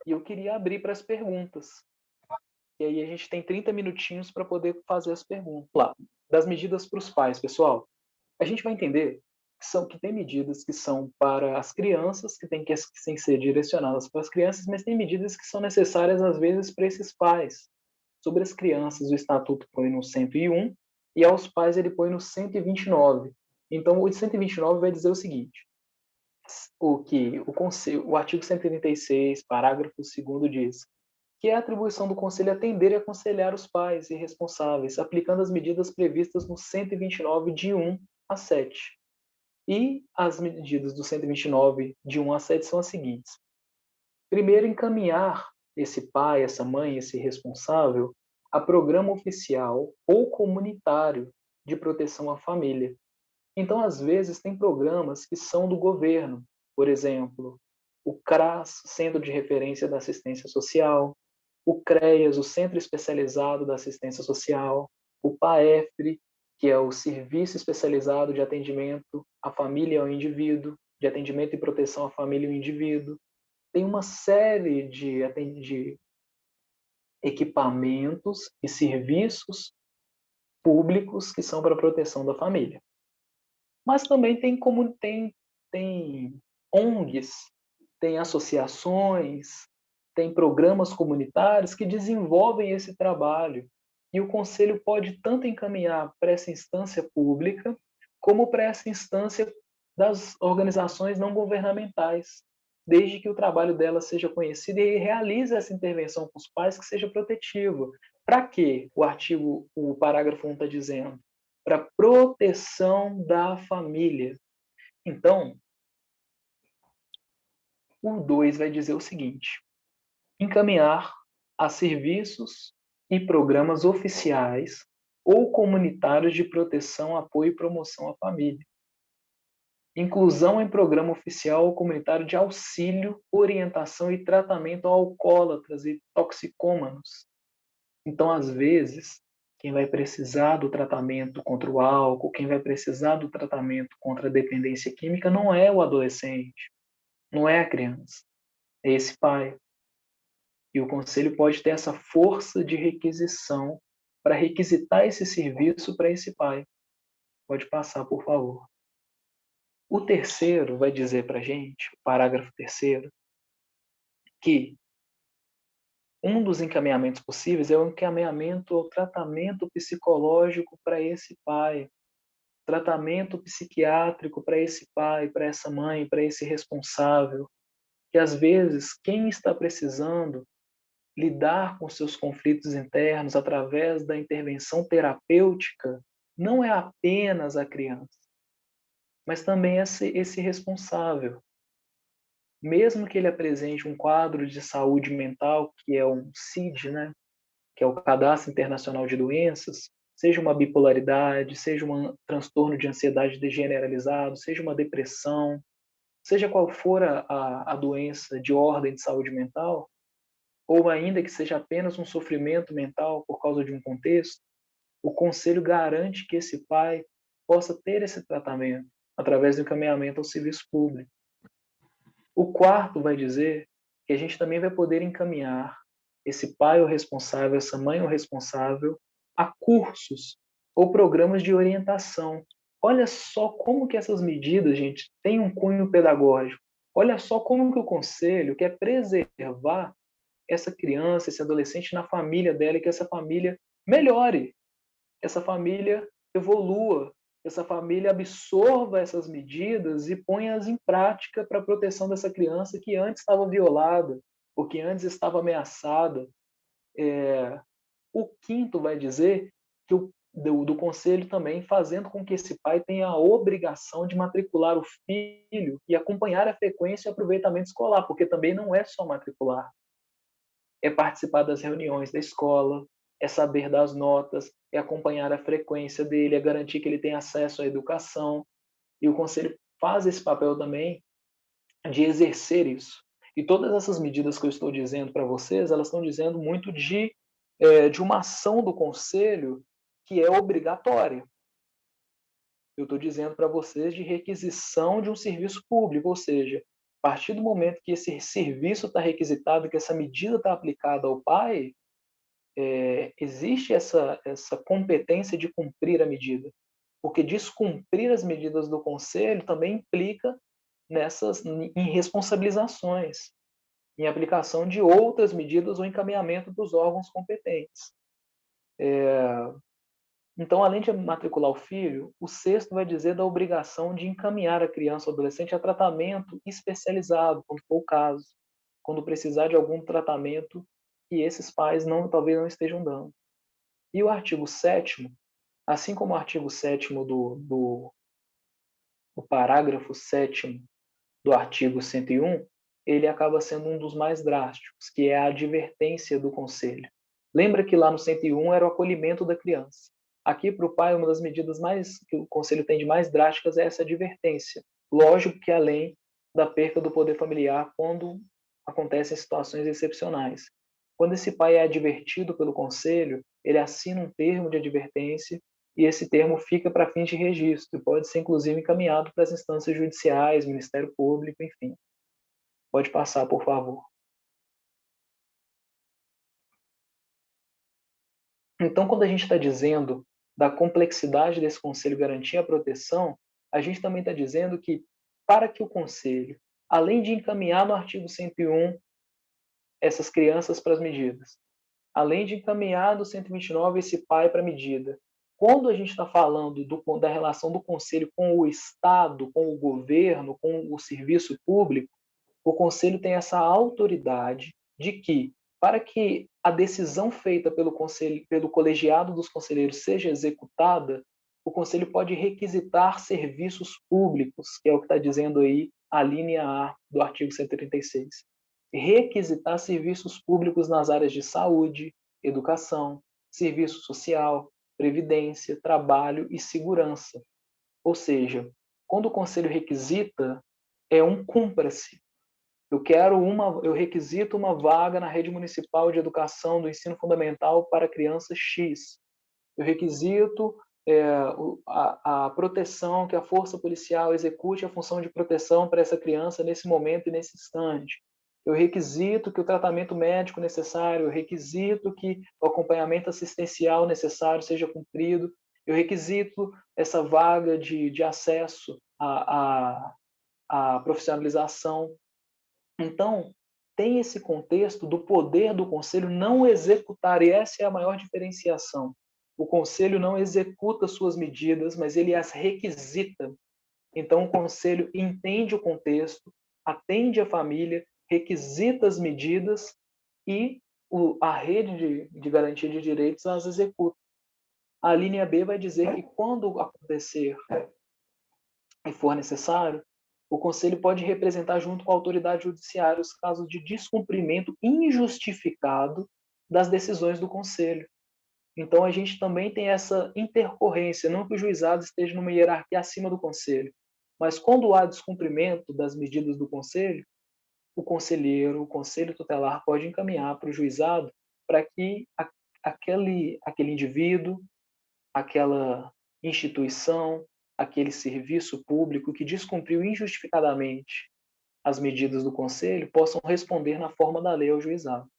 E eu queria abrir para as perguntas. E aí a gente tem 30 minutinhos para poder fazer as perguntas. Lá, das medidas para os pais, pessoal. A gente vai entender que tem medidas que são para as crianças, que têm que ser direcionadas para as crianças, mas tem medidas que são necessárias, às vezes, para esses pais. Sobre as crianças, o Estatuto põe no 101, e aos pais ele põe no 129. Então, o 129 vai dizer o seguinte: o artigo 136, parágrafo 2º diz que é a atribuição do Conselho atender e aconselhar os pais e responsáveis, aplicando as medidas previstas no 129, de 1 a 7. E as medidas do 129, de 1 a 7, são as seguintes. Primeiro, encaminhar esse pai, essa mãe, esse responsável, a programa oficial ou comunitário de proteção à família. Então, às vezes, tem programas que são do governo, por exemplo, o CRAS, Centro de Referência da Assistência Social, o CREAS, o Centro Especializado da Assistência Social, o PAEFRE, que é o Serviço Especializado de Atendimento à Família e ao Indivíduo, de atendimento e proteção à família e ao indivíduo. Tem uma série de equipamentos e serviços públicos que são para a proteção da família. Mas também tem ONGs, tem associações, tem programas comunitários que desenvolvem esse trabalho. E o Conselho pode tanto encaminhar para essa instância pública, como para essa instância das organizações não governamentais, desde que o trabalho dela seja conhecido e realize essa intervenção com os pais que seja protetiva. Para quê? O parágrafo 1 está dizendo? Para proteção da família. Então, o 2 vai dizer o seguinte: encaminhar a serviços e programas oficiais ou comunitários de proteção, apoio e promoção à família. Inclusão em programa oficial ou comunitário de auxílio, orientação e tratamento a alcoólatras e toxicômanos. Então, às vezes, quem vai precisar do tratamento contra o álcool, quem vai precisar do tratamento contra a dependência química não é o adolescente, não é a criança, é esse pai. E o Conselho pode ter essa força de requisição para requisitar esse serviço para esse pai. Pode passar, por favor. O terceiro vai dizer para a gente, o parágrafo 3º, que um dos encaminhamentos possíveis é o encaminhamento ao tratamento psicológico para esse pai, tratamento psiquiátrico para esse pai, para essa mãe, para esse responsável, que às vezes quem está precisando lidar com seus conflitos internos através da intervenção terapêutica não é apenas a criança, mas também esse responsável. Mesmo que ele apresente um quadro de saúde mental, que é um CID, né, que é o Cadastro Internacional de Doenças, seja uma bipolaridade, seja um transtorno de ansiedade degeneralizado, seja uma depressão, seja qual for a doença de ordem de saúde mental, ou ainda que seja apenas um sofrimento mental por causa de um contexto, o Conselho garante que esse pai possa ter esse tratamento através do encaminhamento ao serviço público. O quarto vai dizer que a gente também vai poder encaminhar esse pai ou responsável, essa mãe ou responsável, a cursos ou programas de orientação. Olha só como que essas medidas, gente, têm um cunho pedagógico. Olha só como que o Conselho quer preservar essa criança, esse adolescente na família dela, e que essa família melhore, que essa família evolua, que essa família absorva essas medidas e ponha-as em prática para a proteção dessa criança que antes estava violada, ou que antes estava ameaçada. O quinto vai dizer que do Conselho também, fazendo com que esse pai tenha a obrigação de matricular o filho e acompanhar a frequência e aproveitamento escolar, porque também não é só matricular, é participar das reuniões da escola, é saber das notas, é acompanhar a frequência dele, é garantir que ele tenha acesso à educação. E o conselho faz esse papel também de exercer isso. E todas essas medidas que eu estou dizendo para vocês, elas estão dizendo muito de uma ação do conselho que é obrigatória. Eu estou dizendo para vocês de requisição de um serviço público, ou seja, a partir do momento que esse serviço está requisitado, que essa medida está aplicada ao pai, existe essa competência de cumprir a medida. Porque descumprir as medidas do conselho também implica em responsabilizações, em aplicação de outras medidas ou encaminhamento dos órgãos competentes. Então, além de matricular o filho, o sexto vai dizer da obrigação de encaminhar a criança ou adolescente a tratamento especializado, quando for o caso, quando precisar de algum tratamento que esses pais talvez não estejam dando. E o artigo 7º, assim como o artigo 7º o parágrafo 7º do artigo 101, ele acaba sendo um dos mais drásticos, que é a advertência do conselho. Lembra que lá no 101 era o acolhimento da criança. Aqui, para o pai, uma das medidas que o conselho tem de mais drásticas é essa advertência. Lógico que além da perca do poder familiar quando acontecem situações excepcionais. Quando esse pai é advertido pelo conselho, ele assina um termo de advertência e esse termo fica para fins de registro, pode ser inclusive encaminhado para as instâncias judiciais, Ministério Público, enfim. Pode passar, por favor. Então, quando a gente está dizendo da complexidade desse conselho garantir a proteção, a gente também está dizendo que, para que o conselho, além de encaminhar no artigo 101 essas crianças para as medidas, além de encaminhar no 129 esse pai para a medida, quando a gente está falando da relação do conselho com o Estado, com o governo, com o serviço público, o conselho tem essa autoridade de que, para que a decisão feita pelo colegiado dos conselheiros seja executada, o conselho pode requisitar serviços públicos, que é o que está dizendo aí a linha A do artigo 136. Requisitar serviços públicos nas áreas de saúde, educação, serviço social, previdência, trabalho e segurança. Ou seja, quando o conselho requisita, é um cumpra-se. Eu requisito uma vaga na rede municipal de educação do ensino fundamental para criança X. Eu requisito a proteção, que a força policial execute a função de proteção para essa criança nesse momento e nesse instante. Eu requisito que o tratamento médico necessário, eu requisito que o acompanhamento assistencial necessário seja cumprido, eu requisito essa vaga de acesso à profissionalização. Então, tem esse contexto do poder do conselho não executar, e essa é a maior diferenciação. O conselho não executa suas medidas, mas ele as requisita. Então, o conselho entende o contexto, atende a família, requisita as medidas e a rede de garantia de direitos as executa. A linha B vai dizer que quando acontecer e for necessário, o Conselho pode representar junto com a autoridade judiciária os casos de descumprimento injustificado das decisões do Conselho. Então, a gente também tem essa intercorrência, não que o juizado esteja numa hierarquia acima do Conselho, mas quando há descumprimento das medidas do Conselho, o conselheiro, o Conselho Tutelar pode encaminhar para o juizado para que aquele indivíduo, aquela instituição, aquele serviço público que descumpriu injustificadamente as medidas do conselho possam responder na forma da lei ao juizado.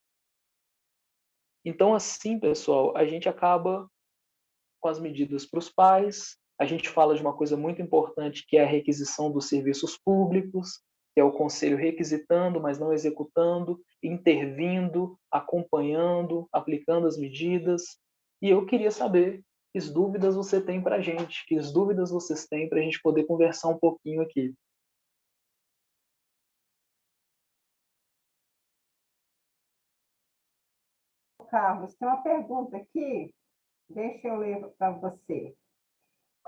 Então, assim, pessoal, a gente acaba com as medidas para os pais, a gente fala de uma coisa muito importante que é a requisição dos serviços públicos, que é o conselho requisitando, mas não executando, intervindo, acompanhando, aplicando as medidas. E eu queria saber que dúvidas você tem para a gente, que dúvidas vocês têm para a gente poder conversar um pouquinho aqui. Carlos, tem uma pergunta aqui, deixa eu ler para você.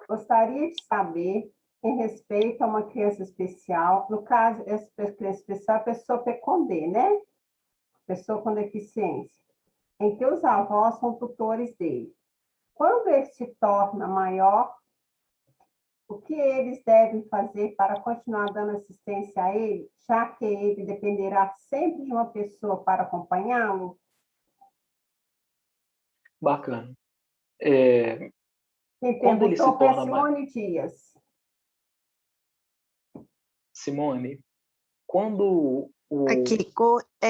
Gostaria de saber, em respeito a uma criança especial, no caso, essa criança especial é a pessoa PCOD, né? Pessoa com deficiência, em que os avós são tutores dele. quando ele se torna maior, o que eles devem fazer para continuar dando assistência a ele, já que ele dependerá sempre de uma pessoa para acompanhá-lo? Bacana. Quem Quando ele se perguntou foi a torna Simone Dias. Simone, quando o Aqui,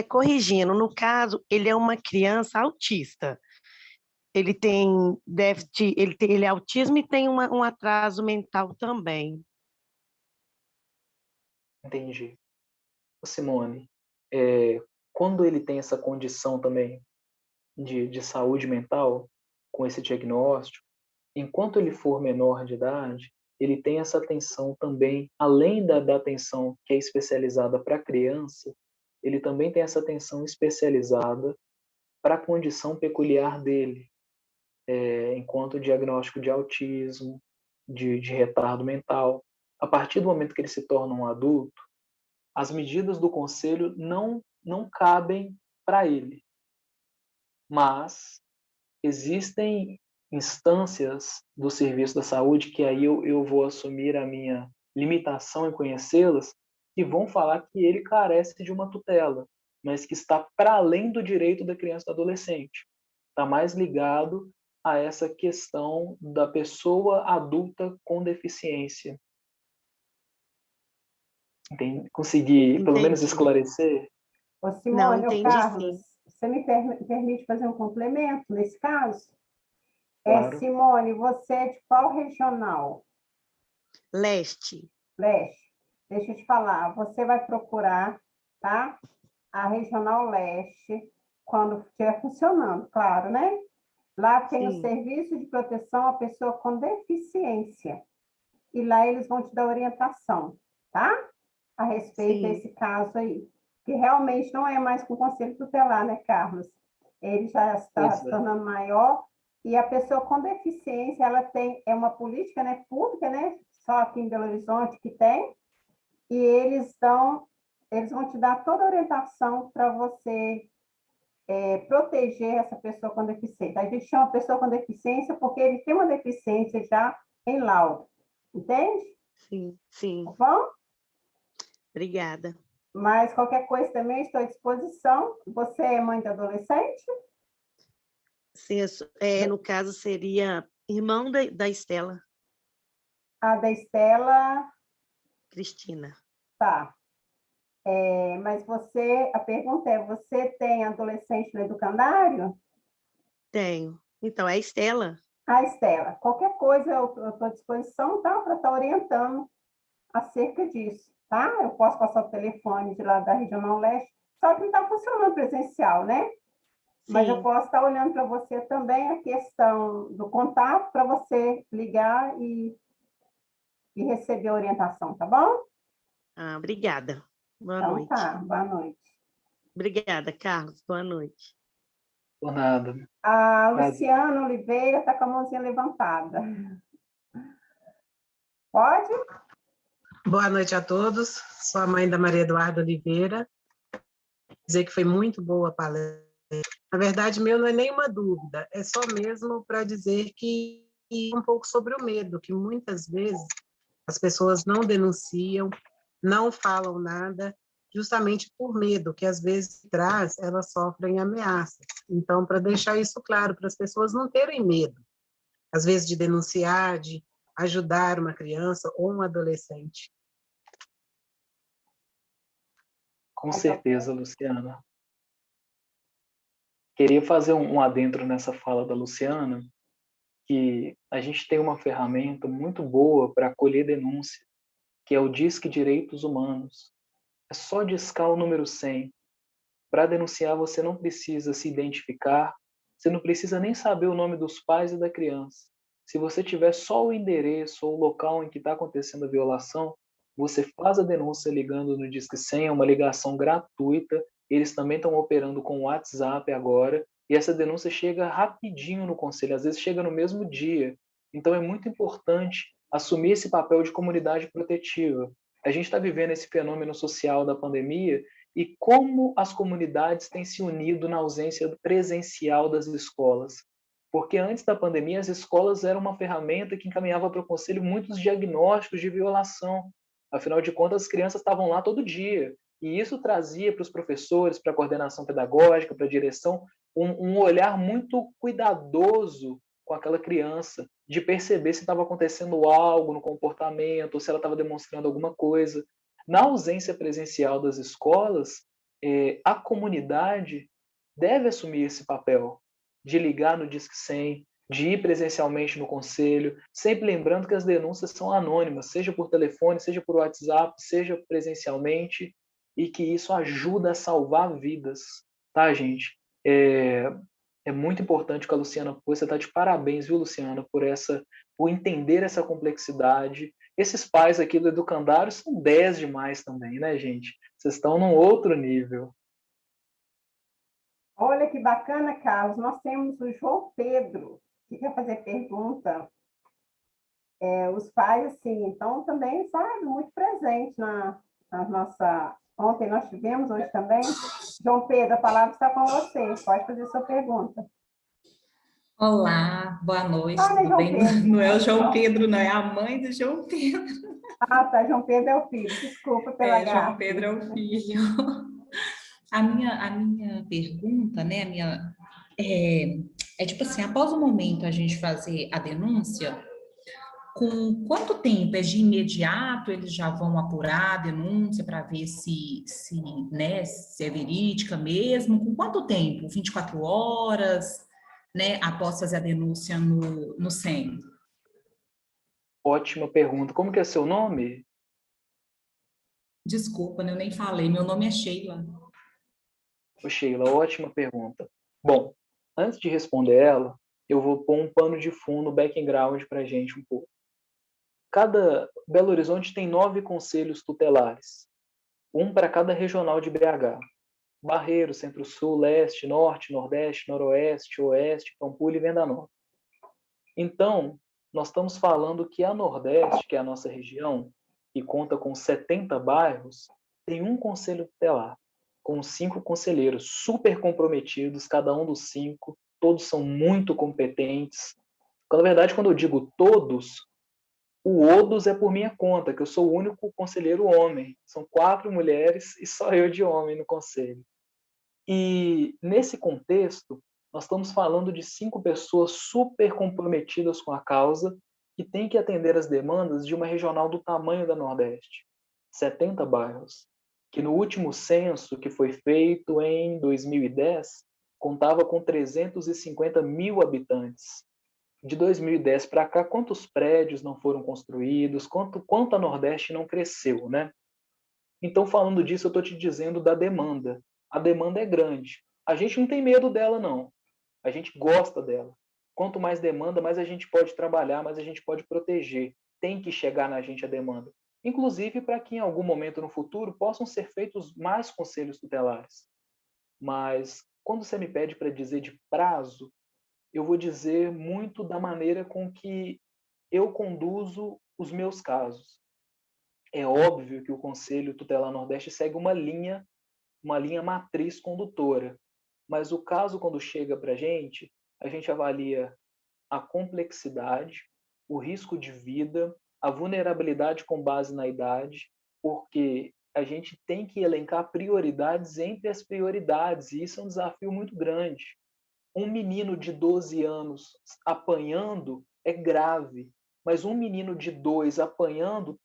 corrigindo, no caso, ele é uma criança autista. Ele tem déficit, ele é autismo e tem um atraso mental também. entendi. Simone, quando ele tem essa condição também de saúde mental, com esse diagnóstico, enquanto ele for menor de idade, ele tem essa atenção também, além da atenção que é especializada para a criança, ele também tem essa atenção especializada para a condição peculiar dele, enquanto diagnóstico de autismo, de retardo mental. A partir do momento que ele se torna um adulto, as medidas do conselho não cabem para ele, mas existem instâncias do serviço da saúde que aí eu vou assumir a minha limitação em conhecê-las, que vão falar que ele carece de uma tutela, mas que está para além do direito da criança e do adolescente. Está mais ligado a essa questão da pessoa adulta com deficiência. Consegui, pelo menos, Entendi. esclarecer? Ô, Não, Simone, ô, entendi Carlos, sim. você me permite fazer um complemento nesse caso? Claro. Simone, você é de qual regional? Leste. Leste. Deixa eu te falar, você vai procurar, tá? A Regional Leste, quando estiver funcionando, claro, né? Lá tem o Sim. serviço de proteção à pessoa com deficiência. E lá eles vão te dar orientação, tá? A respeito Sim. desse caso aí. Que realmente não é mais com o Conselho Tutelar, né, Carlos? Ele já está se tornando maior e a pessoa com deficiência, ela é uma política, né, pública, né? Só aqui em Belo Horizonte que tem. E eles vão te dar toda a orientação para você proteger essa pessoa com deficiência. A gente chama pessoa com deficiência porque ele tem uma deficiência já em laudo, entende? Sim, sim. Tá bom? Obrigada. Mas qualquer coisa também estou à disposição. Você é mãe de adolescente? Sim, no caso, seria irmão da Estela. A da Estela, Cristina. tá. Mas a pergunta é, você tem adolescente no educandário? Tenho. Então, é a Estela. A Estela, qualquer coisa eu estou à disposição, tá? Para estar orientando acerca disso, tá? Eu posso passar o telefone de lá da Regional Leste, só que não está funcionando presencial, né? Mas eu Sim. posso estar olhando para você também a questão do contato para você ligar e receber a orientação, tá bom? Obrigada. Boa Então noite. tá, boa noite. Obrigada, Carlos. Boa noite. Por nada. A Prazer. Luciana Oliveira está com a mãozinha levantada. Pode? Boa noite a todos. Sou a mãe da Maria Eduarda Oliveira. Dizer que foi muito boa a palestra. Na verdade, meu não é nenhuma dúvida, é só mesmo para dizer que um pouco sobre o medo, que muitas vezes as pessoas não denunciam, não falam nada, justamente por medo, que às vezes traz, elas sofrem ameaças. Então, para deixar isso claro, para as pessoas não terem medo, às vezes de denunciar, de ajudar uma criança ou um adolescente. Com certeza, Luciana. Queria fazer um adentro nessa fala da Luciana, que a gente tem uma ferramenta muito boa para acolher denúncia, que é o Disque Direitos Humanos. É só discar o número 100. Para denunciar, você não precisa se identificar, você não precisa nem saber o nome dos pais e da criança. Se você tiver só o endereço ou o local em que está acontecendo a violação, você faz a denúncia ligando no Disque 100, é uma ligação gratuita. Eles também estão operando com o WhatsApp agora, e essa denúncia chega rapidinho no conselho, às vezes chega no mesmo dia. Então é muito importante assumir esse papel de comunidade protetiva. A gente está vivendo esse fenômeno social da pandemia e como as comunidades têm se unido na ausência presencial das escolas. Porque antes da pandemia, as escolas eram uma ferramenta que encaminhava para o conselho muitos diagnósticos de violação. Afinal de contas, as crianças estavam lá todo dia. E isso trazia para os professores, para a coordenação pedagógica, para a direção, um olhar muito cuidadoso com aquela criança, de perceber se estava acontecendo algo no comportamento, ou se ela estava demonstrando alguma coisa. Na ausência presencial das escolas, a comunidade deve assumir esse papel de ligar no Disque 100, de ir presencialmente no conselho, sempre lembrando que as denúncias são anônimas, seja por telefone, seja por WhatsApp, seja presencialmente, e que isso ajuda a salvar vidas, tá, gente? É muito importante que a Luciana pôs. Você está de parabéns, viu, Luciana, por entender essa complexidade. Esses pais aqui do Educandário são 10 demais também, né, gente? Vocês estão num outro nível. Olha que bacana, Carlos. Nós temos o João Pedro, que quer fazer pergunta. Os pais, assim, então, também, sabe, muito presente na nossa... Ontem nós tivemos, hoje também. João Pedro, a palavra está com você. Pode fazer sua pergunta. Olá, boa noite, Olha, tudo João bem? Pedro. Não é o João Pedro, não, é a mãe do João Pedro. Ah, tá. João Pedro é o filho. Desculpa pela João gafe. Pedro é o filho. A minha pergunta, né, é tipo assim, após o momento a gente fazer a denúncia, com quanto tempo? É de imediato? Eles já vão apurar a denúncia para ver né, se é verídica mesmo? Com quanto tempo? 24 horas, né, após fazer a denúncia no SEM? Ótima pergunta. Como que é seu nome? Desculpa, né, eu nem falei. Meu nome é Sheila. Ô, Sheila, ótima pergunta. Bom, antes de responder ela, eu vou pôr um pano de fundo, background para a gente um pouco. Belo Horizonte tem 9 conselhos tutelares, um para cada regional de BH. Barreiro, Centro-Sul, Leste, Norte, Nordeste, Noroeste, Oeste, Pampulha e Venda Nova. Então, nós estamos falando que a Nordeste, que é a nossa região, que conta com 70 bairros, tem um conselho tutelar, com 5 conselheiros super comprometidos, cada um dos 5, todos são muito competentes. Na verdade, quando eu digo todos, o Odos é por minha conta, que eu sou o único conselheiro homem. São 4 mulheres e só eu de homem no conselho. E nesse contexto, nós estamos falando de 5 pessoas super comprometidas com a causa que têm que atender as demandas de uma regional do tamanho da Nordeste, 70 bairros, que no último censo que foi feito em 2010 contava com 350 mil habitantes. De 2010 para cá, quantos prédios não foram construídos, quanto a Nordeste não cresceu, né? Então, falando disso, eu estou te dizendo da demanda. A demanda é grande. A gente não tem medo dela, não. A gente gosta dela. Quanto mais demanda, mais a gente pode trabalhar, mais a gente pode proteger. Tem que chegar na gente a demanda. Inclusive para que em algum momento no futuro possam ser feitos mais conselhos tutelares. Mas quando você me pede para dizer de prazo, eu vou dizer muito da maneira com que eu conduzo os meus casos. É óbvio que o Conselho Tutelar Nordeste segue uma linha matriz condutora, mas o caso, quando chega para a gente avalia a complexidade, o risco de vida, a vulnerabilidade com base na idade, porque a gente tem que elencar prioridades entre as prioridades, e isso é um desafio muito grande. Um menino de 12 anos apanhando é grave, mas um menino de 2 apanhando,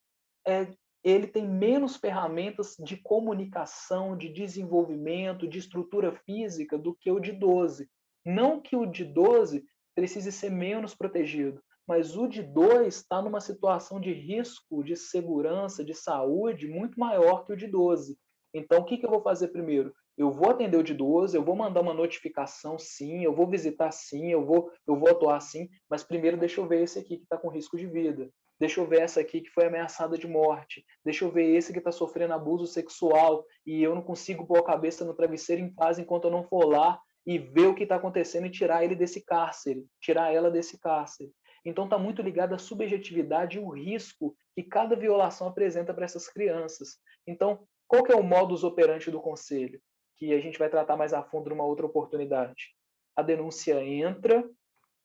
ele tem menos ferramentas de comunicação, de desenvolvimento, de estrutura física do que o de 12. Não que o de 12 precise ser menos protegido, mas o de 2 está numa situação de risco, de segurança, de saúde muito maior que o de 12. Então, o que eu vou fazer primeiro? Eu vou atender o de 12, eu vou mandar uma notificação, sim, eu vou visitar, sim, eu vou atuar, sim, mas primeiro deixa eu ver esse aqui que está com risco de vida. Deixa eu ver essa aqui que foi ameaçada de morte. Deixa eu ver esse que está sofrendo abuso sexual e eu não consigo pôr a cabeça no travesseiro em paz enquanto eu não for lá e ver o que está acontecendo e tirar ele desse cárcere, tirar ela desse cárcere. Então está muito ligado à subjetividade e o risco que cada violação apresenta para essas crianças. Então, qual que é o modus operandi do conselho? Que a gente vai tratar mais a fundo numa outra oportunidade. A denúncia entra,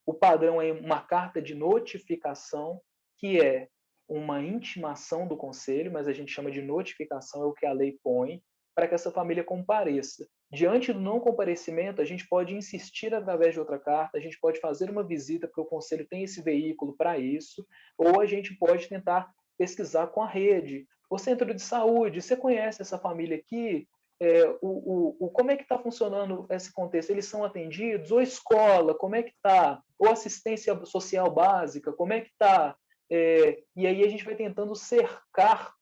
O padrão é uma carta de notificação, que é uma intimação do conselho, mas a gente chama de notificação, é o que a lei põe, para que essa família compareça. Diante do não comparecimento, a gente pode insistir através de outra carta, a gente pode fazer uma visita, porque o conselho tem esse veículo para isso, ou a gente pode tentar pesquisar com a rede. O centro de saúde, você conhece essa família aqui? Como é que está funcionando esse contexto? Eles são atendidos? Ou escola, como é que está? Ou assistência social básica, como é que está? E aí a gente vai tentando cercar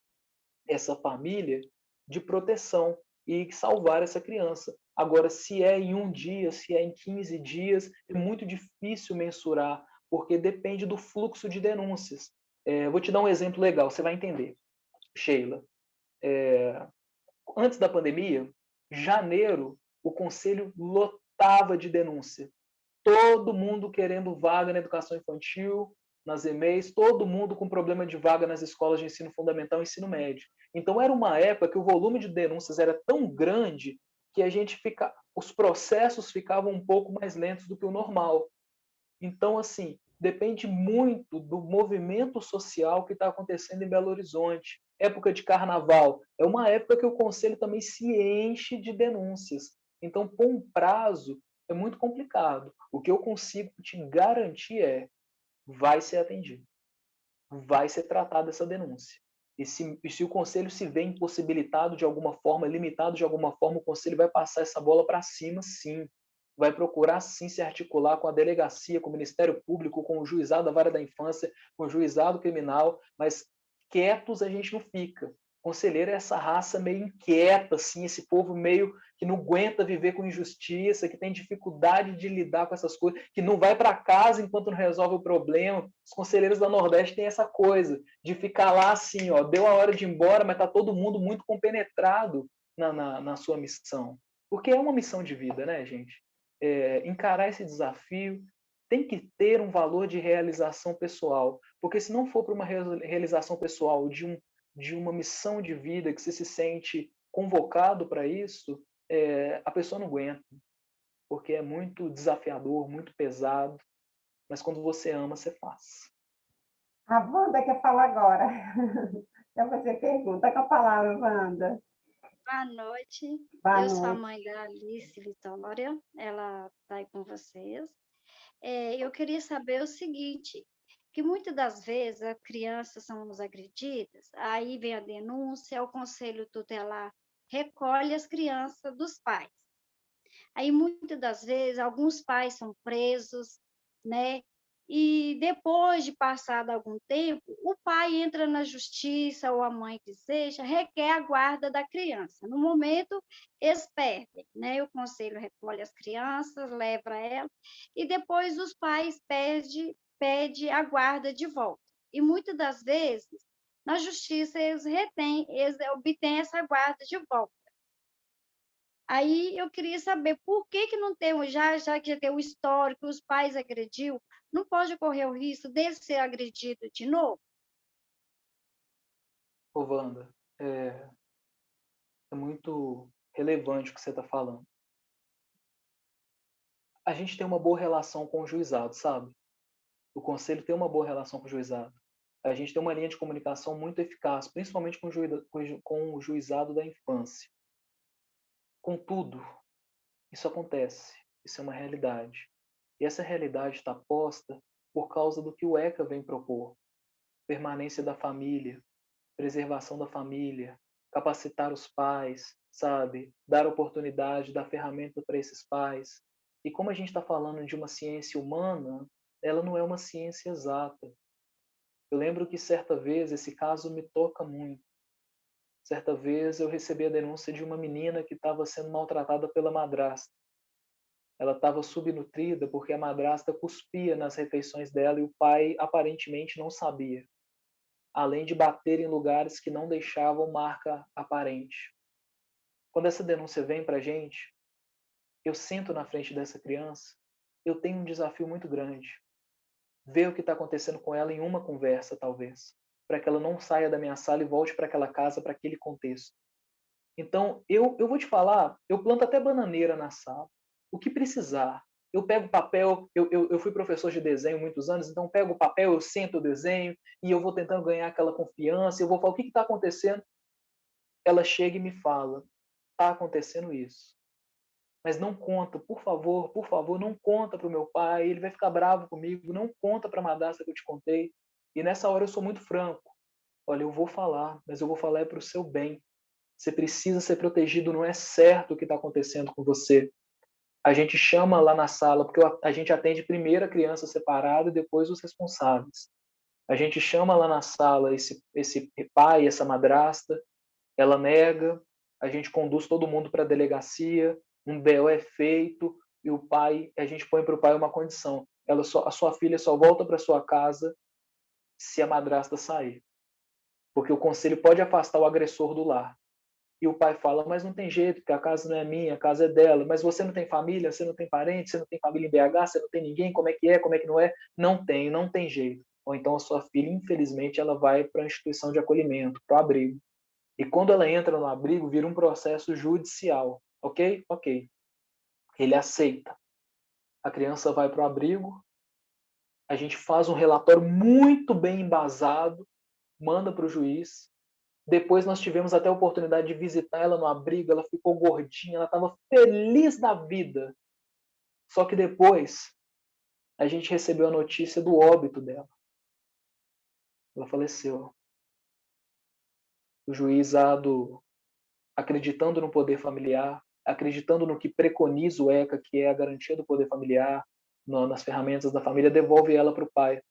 essa família de proteção e salvar essa criança. Agora, se é em um dia, se é em 15 dias, é muito difícil mensurar, porque depende do fluxo de denúncias. Vou te dar um exemplo legal, você vai entender. Sheila, antes da pandemia, janeiro, o conselho lotava de denúncia. Todo mundo querendo vaga na educação infantil, nas EMEIs, todo mundo com problema de vaga nas escolas de ensino fundamental e ensino médio. Então, era uma época que o volume de denúncias era tão grande que os processos ficavam um pouco mais lentos do que o normal. Então, assim, depende muito do movimento social que está acontecendo em Belo Horizonte. Época de carnaval é uma época que o conselho também se enche de denúncias. Então, com um prazo, é muito complicado. O que eu consigo te garantir vai ser atendido, vai ser tratada essa denúncia. E se o conselho se vê impossibilitado de alguma forma, limitado de alguma forma, o conselho vai passar essa bola para cima, sim. Vai procurar, sim, se articular com a delegacia, com o Ministério Público, com o juizado da vara da infância, com o juizado criminal, mas quietos a gente não fica. Conselheiro é essa raça meio inquieta, assim, esse povo meio que não aguenta viver com injustiça, que tem dificuldade de lidar com essas coisas, que não vai para casa enquanto não resolve o problema. Os conselheiros da Nordeste têm essa coisa de ficar lá assim, ó, deu a hora de ir embora, mas está todo mundo muito compenetrado na sua missão. Porque é uma missão de vida, né, gente? Encarar esse desafio tem que ter um valor de realização pessoal, porque se não for para uma realização pessoal de uma missão de vida que você se sente convocado para isso, a pessoa não aguenta, porque é muito desafiador, muito pesado, mas quando você ama, você faz. A Wanda quer falar agora. Quer fazer pergunta com a palavra, Wanda. Boa noite. Boa Eu sou a noite. mãe da Alice Vitória, ela está aí com vocês. Eu queria saber o seguinte, que muitas das vezes as crianças são agredidas, aí vem a denúncia, o conselho tutelar recolhe as crianças dos pais. Aí muitas das vezes alguns pais são presos, né? E depois de passado algum tempo, o pai entra na justiça ou a mãe que seja, requer a guarda da criança. No momento, eles perdem, né? O conselho recolhe as crianças, leva ela, e depois os pais pede a guarda de volta. E muitas das vezes, na justiça, eles obtêm essa guarda de volta. Aí eu queria saber por que não tem, já que já tem o histórico, os pais agrediu, não pode correr o risco dele ser agredido de novo? Ô, Wanda, é muito relevante o que você está falando. A gente tem uma boa relação com o juizado, sabe? O conselho tem uma boa relação com o juizado. A gente tem uma linha de comunicação muito eficaz, principalmente com o juizado da infância. Contudo, isso acontece, isso é uma realidade. E essa realidade está posta por causa do que o ECA vem propor. Permanência da família, preservação da família, capacitar os pais, sabe? Dar oportunidade, dar ferramenta para esses pais. E como a gente está falando de uma ciência humana, ela não é uma ciência exata. Eu lembro que certa vez, esse caso me toca muito. Certa vez eu recebi a denúncia de uma menina que estava sendo maltratada pela madrasta. Ela estava subnutrida porque a madrasta cuspia nas refeições dela e o pai aparentemente não sabia, além de bater em lugares que não deixavam marca aparente. Quando essa denúncia vem para a gente, eu sento na frente dessa criança, eu tenho um desafio muito grande. Ver o que está acontecendo com ela em uma conversa, talvez, para que ela não saia da minha sala e volte para aquela casa, para aquele contexto. Então, eu vou te falar, eu planto até bananeira na sala. O que precisar. Eu pego papel, eu fui professor de desenho muitos anos, então eu pego o papel, eu sento o desenho e eu vou tentando ganhar aquela confiança, eu vou falar, o que está acontecendo? Ela chega e me fala, está acontecendo isso. Mas não conta, por favor, não conta para o meu pai, ele vai ficar bravo comigo, não conta para a madrasta que eu te contei. E nessa hora eu sou muito franco. Olha, eu vou falar, mas eu vou falar é para o seu bem. Você precisa ser protegido, não é certo o que está acontecendo com você. A gente chama lá na sala, porque a gente atende primeiro a criança separada e depois os responsáveis. A gente chama lá na sala esse pai, essa madrasta, ela nega, a gente conduz todo mundo para a delegacia, um BO é feito e o pai, a gente põe para o pai uma condição. A sua filha só volta para sua casa se a madrasta sair. Porque o conselho pode afastar o agressor do lar. E o pai fala, mas não tem jeito, porque a casa não é minha, a casa é dela. Mas você não tem família, você não tem parente, você não tem família em BH, você não tem ninguém, como é que não é? Não tem jeito. Ou então a sua filha, infelizmente, ela vai para a instituição de acolhimento, para o abrigo. E quando ela entra no abrigo, vira um processo judicial, ok? Ok. Ele aceita. A criança vai para o abrigo, a gente faz um relatório muito bem embasado, manda para o juiz. Depois nós tivemos até a oportunidade de visitar ela no abrigo, ela ficou gordinha, ela estava feliz da vida. Só que depois a gente recebeu a notícia do óbito dela. Ela faleceu. O juizado, acreditando no poder familiar, acreditando no que preconiza o ECA, que é a garantia do poder familiar, nas ferramentas da família, devolve ela para o pai.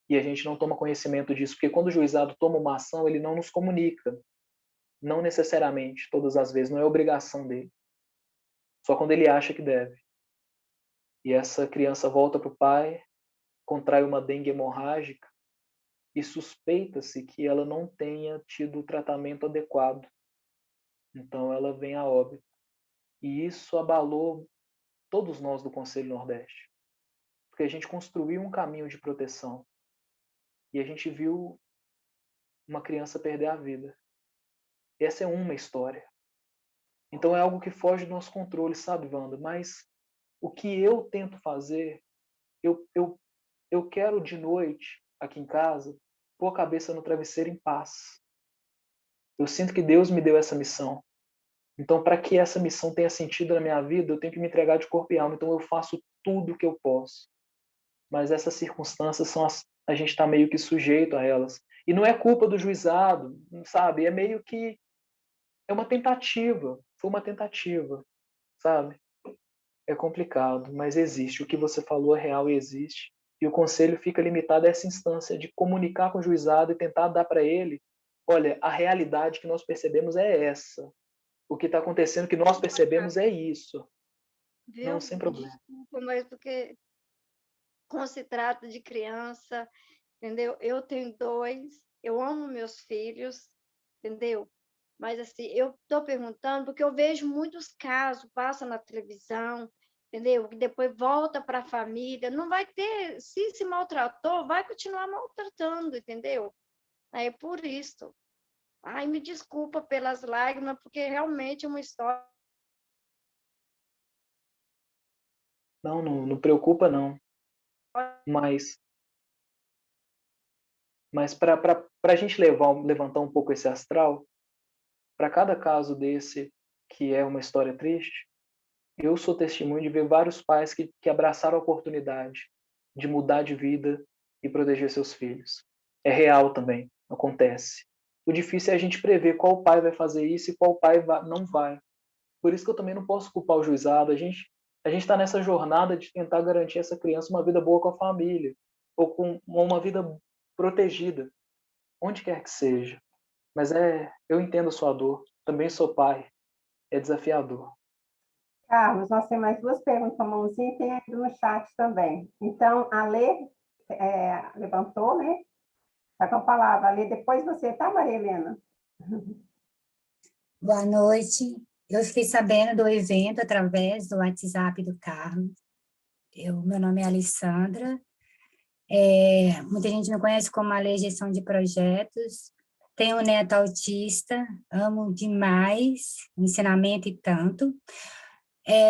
E a gente não toma conhecimento disso, porque quando o juizado toma uma ação, ele não nos comunica. Não necessariamente, todas as vezes, não é obrigação dele. Só quando ele acha que deve. E essa criança volta para o pai, contrai uma dengue hemorrágica e suspeita-se que ela não tenha tido o tratamento adequado. Então ela vem a óbito. E isso abalou todos nós do Conselho Nordeste. Porque a gente construiu um caminho de proteção. E a gente viu uma criança perder a vida. Essa é uma história. Então é algo que foge do nosso controle, sabe, Wanda? Mas o que eu tento fazer, eu quero de noite, aqui em casa, pôr a cabeça no travesseiro em paz. Eu sinto que Deus me deu essa missão. Então, para que essa missão tenha sentido na minha vida, eu tenho que me entregar de corpo e alma. Então, eu faço tudo o que eu posso. Mas essas circunstâncias a gente está meio que sujeito a elas. E não é culpa do juizado, sabe? É meio que é uma tentativa. Foi uma tentativa, sabe? É complicado, mas existe. O que você falou é real e existe. E o conselho fica limitado a essa instância de comunicar com o juizado e tentar dar para ele, olha, a realidade que nós percebemos é essa. O que está acontecendo que nós percebemos é isso. Viu? Não, sem problema. Desculpa, mas porque quando se trata de criança, entendeu? Eu tenho 2, eu amo meus filhos, entendeu? Mas assim, eu estou perguntando porque eu vejo muitos casos, passa na televisão, entendeu? Que depois volta para a família, não vai ter, se maltratou, vai continuar maltratando, entendeu? Aí é por isso. Ai, me desculpa pelas lágrimas, porque realmente é uma história. Não preocupa não. Mas para a gente levantar um pouco esse astral, para cada caso desse que é uma história triste, eu sou testemunho de ver vários pais que abraçaram a oportunidade de mudar de vida e proteger seus filhos. É real também, acontece. O difícil é a gente prever qual pai vai fazer isso e qual pai não vai. Por isso que eu também não posso culpar o juizado. A gente está nessa jornada de tentar garantir a essa criança uma vida boa com a família, ou com uma vida protegida, onde quer que seja. Mas eu entendo a sua dor, também sou pai, é desafiador. Carlos, nós temos mais 2 perguntas com a mãozinha e tem aqui no chat também. Então, a Lê levantou, né? Está com a palavra. A Lê, depois você, tá, Maria Helena? Boa noite. Eu fiquei sabendo do evento através do WhatsApp do Carlos. Meu nome é Alessandra. Muita gente me conhece como a Lei Gestão de Projetos. Tenho um neto autista, amo demais, ensinamento e tanto.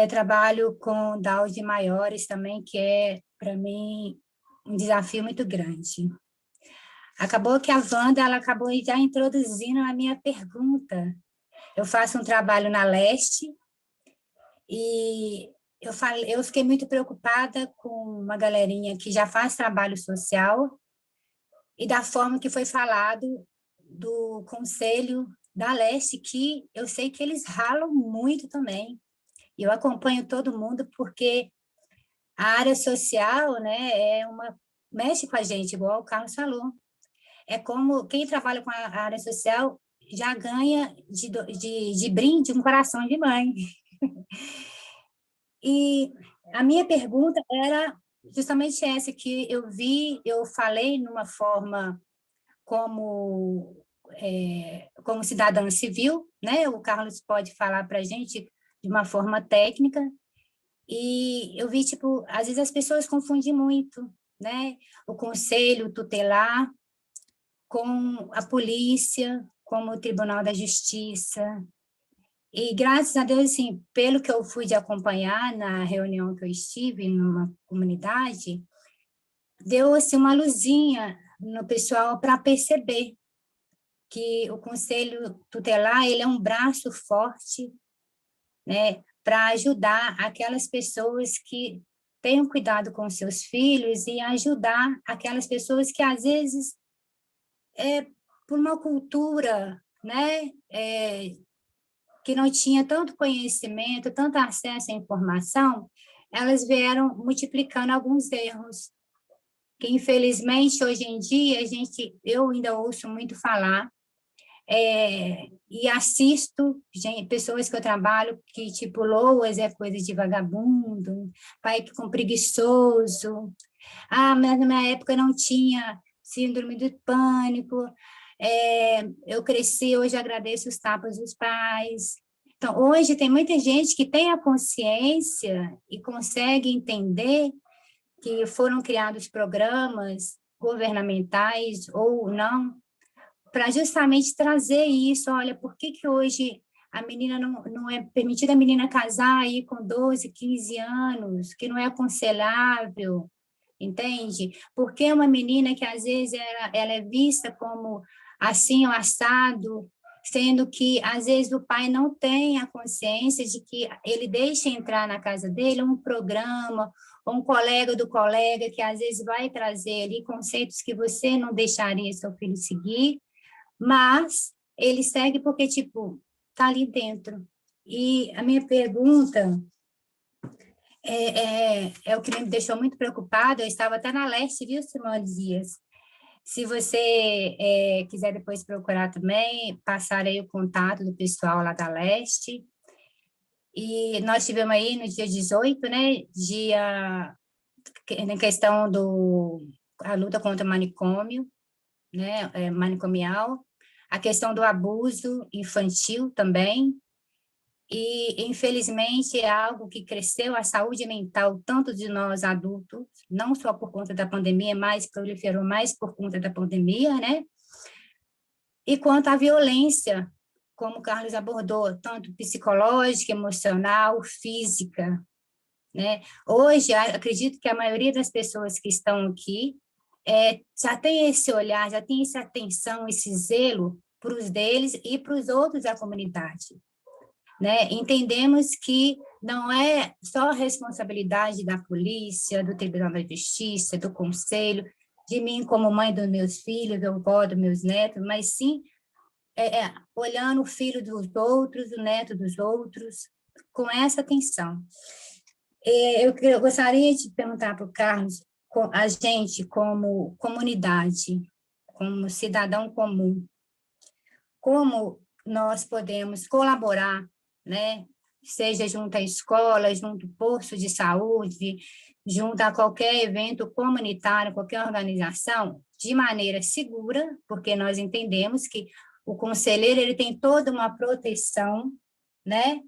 Trabalho com DAOs de maiores também, que é, para mim, um desafio muito grande. Acabou que a Wanda, ela acabou já introduzindo a minha pergunta. Eu faço um trabalho na Leste e eu fiquei muito preocupada com uma galerinha que já faz trabalho social e da forma que foi falado do Conselho da Leste, que eu sei que eles ralam muito também. Eu acompanho todo mundo porque a área social, né, mexe com a gente, igual o Carlos falou. É como quem trabalha com a área social já ganha de brinde um coração de mãe. E a minha pergunta era justamente essa, que eu falei numa forma como cidadã civil, né? O Carlos pode falar para a gente de uma forma técnica, e eu vi, tipo, às vezes as pessoas confundem muito, né? O conselho tutelar com a polícia, como o Tribunal da Justiça. E, graças a Deus, assim, pelo que eu fui de acompanhar na reunião que eu estive numa comunidade, deu assim, uma luzinha no pessoal para perceber que o Conselho Tutelar ele é um braço forte, né, para ajudar aquelas pessoas que tenham cuidado com seus filhos e ajudar aquelas pessoas que, às vezes, por uma cultura, né, que não tinha tanto conhecimento, tanto acesso à informação, elas vieram multiplicando alguns erros, que infelizmente hoje em dia eu ainda ouço muito falar, e assisto pessoas que eu trabalho que tipo loas é coisa de vagabundo, pai com preguiçoso, mas na minha época não tinha síndrome do pânico, eu cresci, hoje agradeço os tapas dos pais. Então, hoje tem muita gente que tem a consciência e consegue entender que foram criados programas governamentais ou não, para justamente trazer isso. Olha, por que hoje a menina não é permitida a menina casar aí com 12, 15 anos, que não é aconselhável, entende? Porque uma menina que às vezes ela é vista como assim, o assado, sendo que às vezes o pai não tem a consciência de que ele deixa entrar na casa dele um programa, ou um colega do colega que às vezes vai trazer ali conceitos que você não deixaria seu filho seguir, mas ele segue porque, tipo, está ali dentro. E a minha pergunta é o que me deixou muito preocupada. Eu estava até na Leste, viu, Simone Dias? Se você quiser depois procurar também, passar aí o contato do pessoal lá da Leste. E nós tivemos aí no dia 18, né, na questão a luta contra o manicômio, né, manicomial, a questão do abuso infantil também, e, infelizmente, é algo que cresceu, a saúde mental, tanto de nós adultos, não só por conta da pandemia, mas proliferou mais por conta da pandemia, né? E quanto à violência, como o Carlos abordou, tanto psicológica, emocional, física, né? Hoje, acredito que a maioria das pessoas que estão aqui já tem esse olhar, já tem essa atenção, esse zelo para os deles e para os outros da comunidade, né? Entendemos que não é só responsabilidade da polícia, do Tribunal da Justiça, do Conselho, de mim como mãe dos meus filhos, ou avó dos meus netos, mas sim olhando o filho dos outros, o neto dos outros, com essa atenção. Eu gostaria de perguntar para o Carlos, a gente como comunidade, como cidadão comum, como nós podemos colaborar, né? Seja junto à escola, junto ao posto de saúde, junto a qualquer evento comunitário, qualquer organização, de maneira segura, porque nós entendemos que o conselheiro ele tem toda uma proteção, né?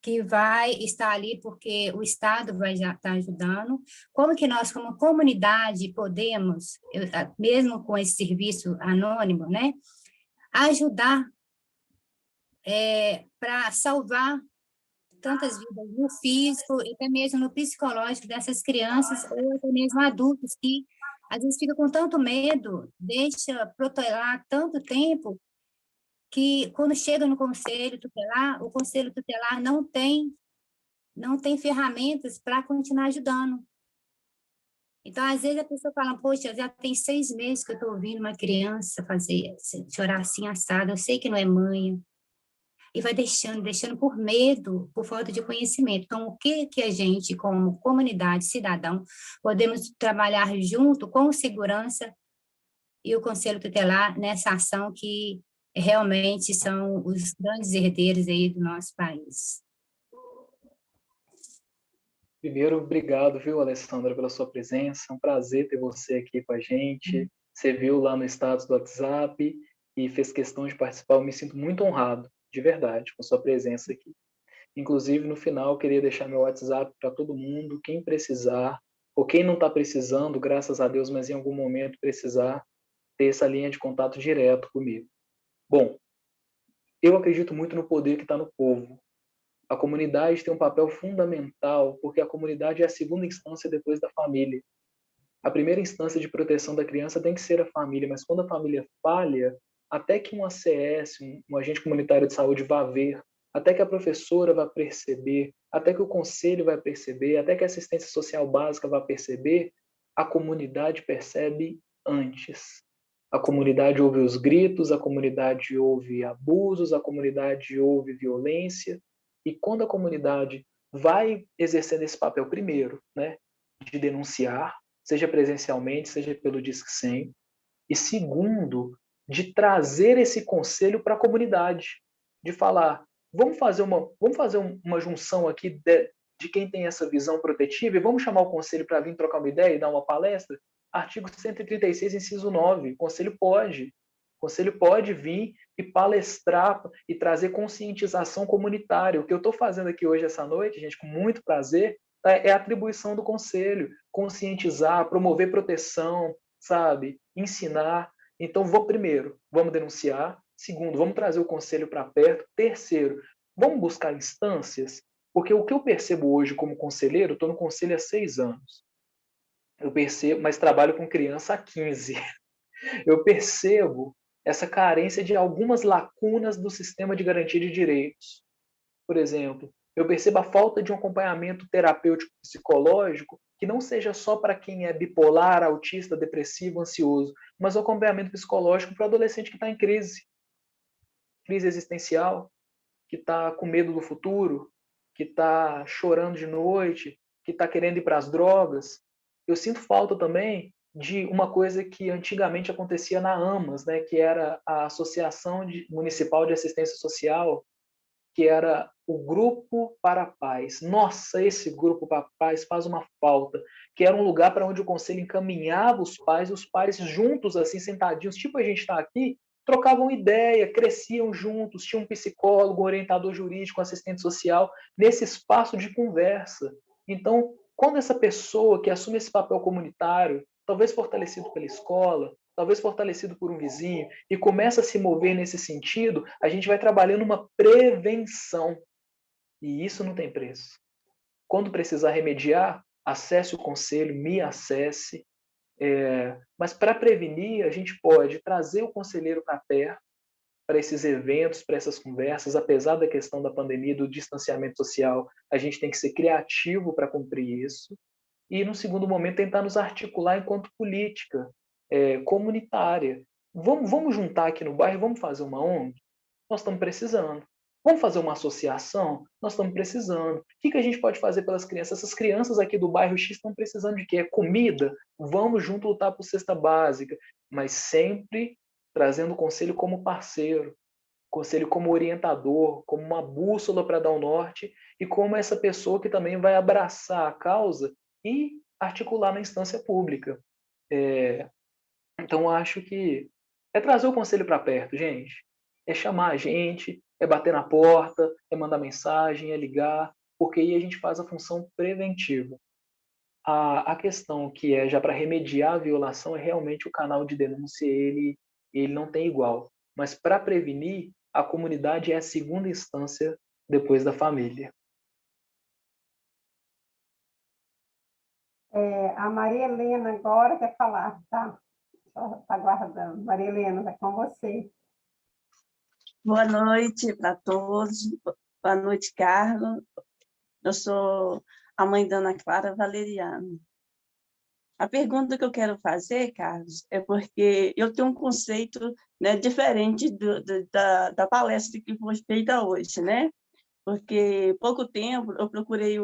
Que vai estar ali porque o Estado vai já estar ajudando. Como que nós, como comunidade, podemos, mesmo com esse serviço anônimo, né? Ajudar para salvar tantas vidas no físico e até mesmo no psicológico dessas crianças ou até mesmo adultos que às vezes fica com tanto medo, deixa protelar tanto tempo que quando chega no conselho tutelar, o conselho tutelar não tem ferramentas para continuar ajudando. Então, às vezes a pessoa fala, poxa, já tem 6 meses que eu estou ouvindo uma criança chorar assim assado, eu sei que não é mãe, e vai deixando por medo, por falta de conhecimento. Então, o que a gente, como comunidade, cidadão, podemos trabalhar junto com segurança e o Conselho Tutelar nessa ação que realmente são os grandes herdeiros aí do nosso país. Primeiro, obrigado, viu, Alessandra, pela sua presença. É um prazer ter você aqui com a gente. Você viu lá no status do WhatsApp e fez questão de participar. Eu me sinto muito honrado, de verdade, com sua presença aqui. Inclusive, no final, eu queria deixar meu WhatsApp para todo mundo, quem precisar, ou quem não está precisando, graças a Deus, mas em algum momento precisar, ter essa linha de contato direto comigo. Bom, eu acredito muito no poder que está no povo. A comunidade tem um papel fundamental, porque a comunidade é a segunda instância depois da família. A primeira instância de proteção da criança tem que ser a família, mas quando a família falha, até que um ACS, um agente comunitário de saúde vá ver, até que a professora vá perceber, até que o conselho vai perceber, até que a assistência social básica vá perceber, a comunidade percebe antes. A comunidade ouve os gritos, a comunidade ouve abusos, a comunidade ouve violência, e quando a comunidade vai exercendo esse papel primeiro, né, de denunciar, seja presencialmente, seja pelo Disque 100, e segundo, de trazer esse conselho para a comunidade, de falar, vamos fazer uma junção aqui de quem tem essa visão protetiva e vamos chamar o conselho para vir trocar uma ideia e dar uma palestra? Artigo 136, inciso 9, o conselho pode vir e palestrar e trazer conscientização comunitária. O que eu estou fazendo aqui hoje, essa noite, gente, com muito prazer, é a atribuição do conselho, conscientizar, promover proteção, sabe, ensinar. Então, primeiro, vamos denunciar. Segundo, vamos trazer o conselho para perto. Terceiro, vamos buscar instâncias, porque o que eu percebo hoje como conselheiro, estou no conselho há 6 anos. Eu percebo, mas trabalho com criança há 15. Eu percebo essa carência de algumas lacunas do sistema de garantia de direitos. Por exemplo, eu percebo a falta de um acompanhamento terapêutico psicológico que não seja só para quem é bipolar, autista, depressivo, ansioso, mas o acompanhamento psicológico para o adolescente que está em crise existencial, que está com medo do futuro, que está chorando de noite, que está querendo ir para as drogas. Eu sinto falta também de uma coisa que antigamente acontecia na AMAS, né, que era a Associação Municipal de Assistência Social, que era o Grupo para a Paz. Nossa, esse Grupo para a Paz faz uma falta, que era um lugar para onde o conselho encaminhava os pais juntos, assim, sentadinhos, tipo a gente está aqui, trocavam ideia, cresciam juntos, tinha um psicólogo, orientador jurídico, assistente social, nesse espaço de conversa. Então, quando essa pessoa que assume esse papel comunitário, talvez fortalecido pela escola, talvez fortalecido por um vizinho, e começa a se mover nesse sentido, a gente vai trabalhando uma prevenção. E isso não tem preço. Quando precisar remediar, acesse o conselho, me acesse. Mas para prevenir, a gente pode trazer o conselheiro para perto, para esses eventos, para essas conversas, apesar da questão da pandemia, do distanciamento social, a gente tem que ser criativo para cumprir isso. E, no segundo momento, tentar nos articular enquanto política comunitária. Vamos juntar aqui no bairro, vamos fazer uma ONG? Nós estamos precisando. Vamos fazer uma associação? Nós estamos precisando. O que a gente pode fazer pelas crianças? Essas crianças aqui do bairro X estão precisando de quê? Comida? Vamos junto lutar por cesta básica, mas sempre trazendo o conselho como parceiro, conselho como orientador, como uma bússola para dar o norte e como essa pessoa que também vai abraçar a causa e articular na instância pública. Então, acho que é trazer o conselho para perto, gente. É chamar a gente, é bater na porta, é mandar mensagem, é ligar, porque aí a gente faz a função preventiva. A questão que é já para remediar a violação é realmente o canal de denúncia, ele não tem igual. Mas para prevenir, a comunidade é a segunda instância depois da família. A Maria Helena agora quer falar, tá? Está aguardando. Maria Helena, é com você. Boa noite para todos. Boa noite, Carlos. Eu sou a mãe da Ana Clara Valeriano. A pergunta que eu quero fazer, Carlos, é porque eu tenho um conceito, né, diferente da palestra que foi feita hoje, né? Porque pouco tempo eu procurei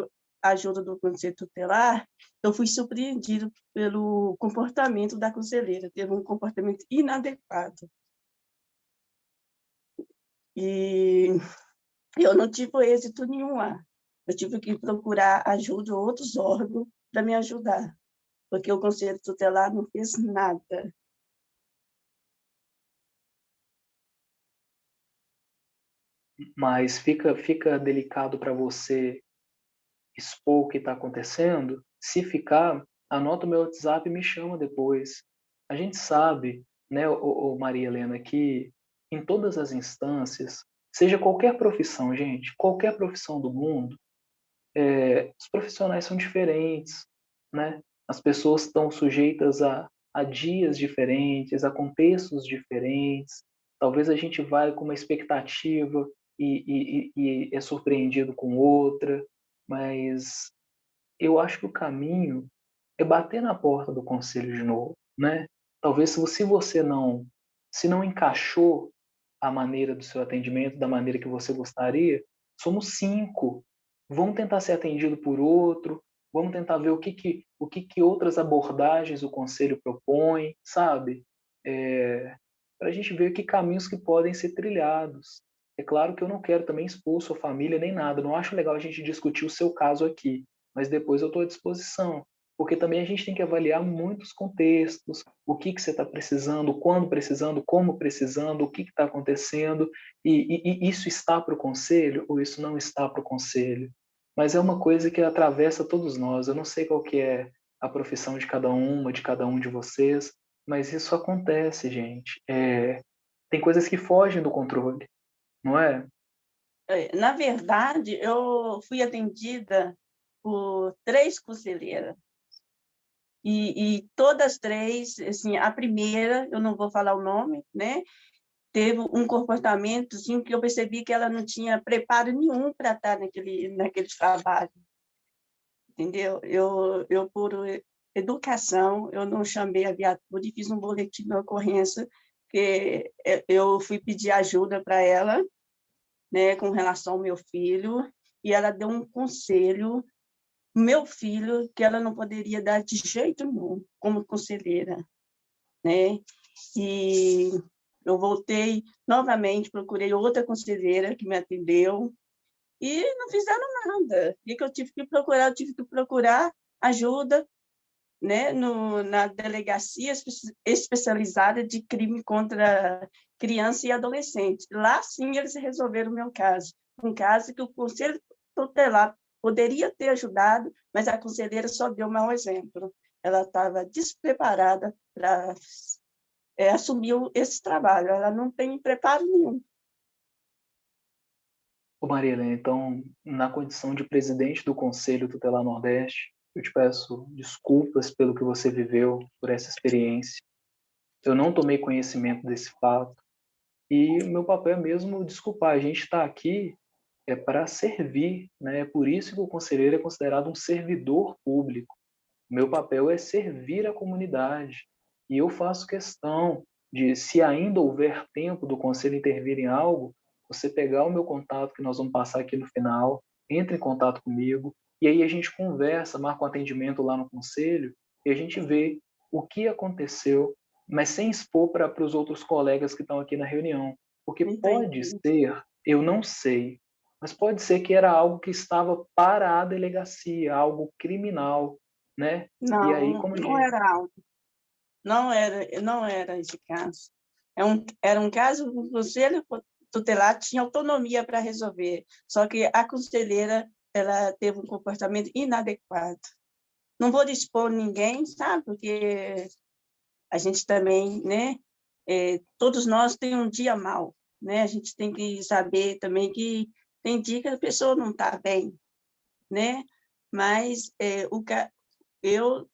a ajuda do Conselho Tutelar, eu fui surpreendido pelo comportamento da conselheira, teve um comportamento inadequado. E eu não tive êxito nenhum lá. Eu tive que procurar ajuda de outros órgãos para me ajudar, porque o Conselho Tutelar não fez nada. Mas fica delicado para você expor o que está acontecendo. Se ficar, anota o meu WhatsApp e me chama depois. A gente sabe, né, Maria Helena, que em todas as instâncias, seja qualquer profissão, gente, qualquer profissão do mundo, os profissionais são diferentes, né? As pessoas estão sujeitas a dias diferentes, a contextos diferentes. Talvez a gente vai com uma expectativa e é surpreendido com outra, mas eu acho que o caminho é bater na porta do conselho de novo, né? Talvez se você se não encaixou a maneira do seu atendimento da maneira que você gostaria, somos 5. Vamos tentar ser atendido por outro, vamos tentar ver o que outras abordagens o conselho propõe, sabe? Para a gente ver que caminhos que podem ser trilhados. É claro que eu não quero também expor sua família nem nada, não acho legal a gente discutir o seu caso aqui, mas depois eu estou à disposição, porque também a gente tem que avaliar muitos contextos, o que você está precisando, quando precisando, como precisando, o que está acontecendo, e isso está para o conselho ou isso não está para o conselho. Mas é uma coisa que atravessa todos nós. Eu não sei qual que é a profissão de cada uma, de cada um de vocês, mas isso acontece, gente. Tem coisas que fogem do controle, não é? Na verdade, eu fui atendida por 3 conselheiras. E todas 3, assim, a primeira, eu não vou falar o nome, né? Teve um comportamento assim, que eu percebi que ela não tinha preparo nenhum para estar naquele trabalho, entendeu? Eu, por educação, eu não chamei a viatura e fiz um boletim de ocorrência, que eu fui pedir ajuda para ela, né, com relação ao meu filho, e ela deu um conselho, meu filho, que ela não poderia dar de jeito nenhum, como conselheira, né? E eu voltei novamente, procurei outra conselheira que me atendeu, e não fizeram nada. E que eu tive que procurar? Eu tive que procurar ajuda, né, na delegacia especializada de crime contra criança e adolescente. Lá, sim, eles resolveram o meu caso. Um caso que o Conselho Tutelar poderia ter ajudado, mas a conselheira só deu um mau exemplo. Ela estava despreparada para assumir esse trabalho. Ela não tem preparo nenhum. Ô Maria Helena, então, na condição de presidente do Conselho Tutelar Nordeste, eu te peço desculpas pelo que você viveu, por essa experiência. Eu não tomei conhecimento desse fato e o meu papel é mesmo desculpar. A gente está aqui para servir, né? É por isso que o conselheiro é considerado um servidor público. O meu papel é servir a comunidade e eu faço questão de, se ainda houver tempo do conselho intervir em algo, você pegar o meu contato que nós vamos passar aqui no final, entre em contato comigo e aí a gente conversa, marca um atendimento lá no conselho e a gente vê o que aconteceu, mas sem expor para os outros colegas que estão aqui na reunião, porque pode ser, eu não sei, mas pode ser que era algo que estava para a delegacia, algo criminal, né? Não, E aí, não era algo. Não era esse caso. Era um caso que o Conselho Tutelar tinha autonomia para resolver, só que a conselheira ela teve um comportamento inadequado. Não vou dispor ninguém, sabe? Porque a gente também, né? Todos nós temos um dia mau, né? A gente tem que saber também que tem dia que a pessoa não está bem, né? Mas eu,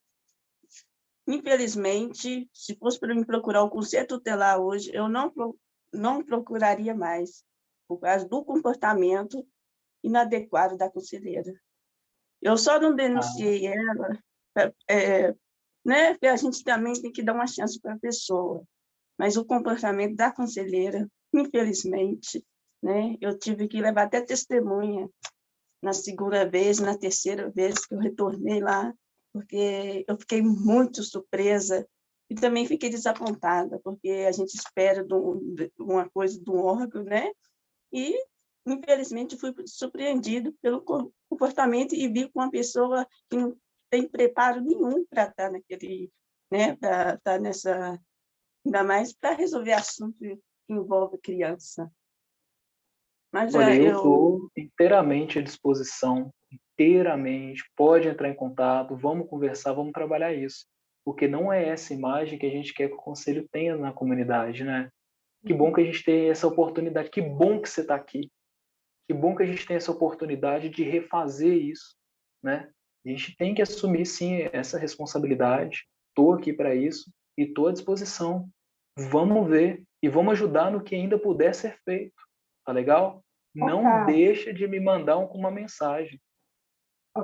infelizmente, se fosse para me procurar o conselho tutelar hoje, eu não procuraria mais, por causa do comportamento inadequado da conselheira. Eu só não denunciei ela, né? Porque a gente também tem que dar uma chance para a pessoa. Mas o comportamento da conselheira, infelizmente, né? Eu tive que levar até testemunha na segunda vez, na terceira vez que eu retornei lá, porque eu fiquei muito surpresa e também fiquei desapontada, porque a gente espera uma coisa do órgão, né? E, infelizmente, fui surpreendido pelo comportamento e vi com uma pessoa que não tem preparo nenhum para estar naquele, né? Para estar nessa, ainda mais para resolver assunto que envolve criança. Mas Olha, eu estou inteiramente à disposição, inteiramente. Pode entrar em contato, vamos conversar, vamos trabalhar isso. Porque não é essa imagem que a gente quer que o conselho tenha na comunidade, né? Que bom que a gente tem essa oportunidade, que bom que você está aqui. Que bom que a gente tem essa oportunidade de refazer isso, né? A gente tem que assumir, sim, essa responsabilidade. Estou aqui para isso e estou à disposição. Vamos ver e vamos ajudar no que ainda puder ser feito. Tá legal? Não Carlos, deixa de me mandar uma mensagem.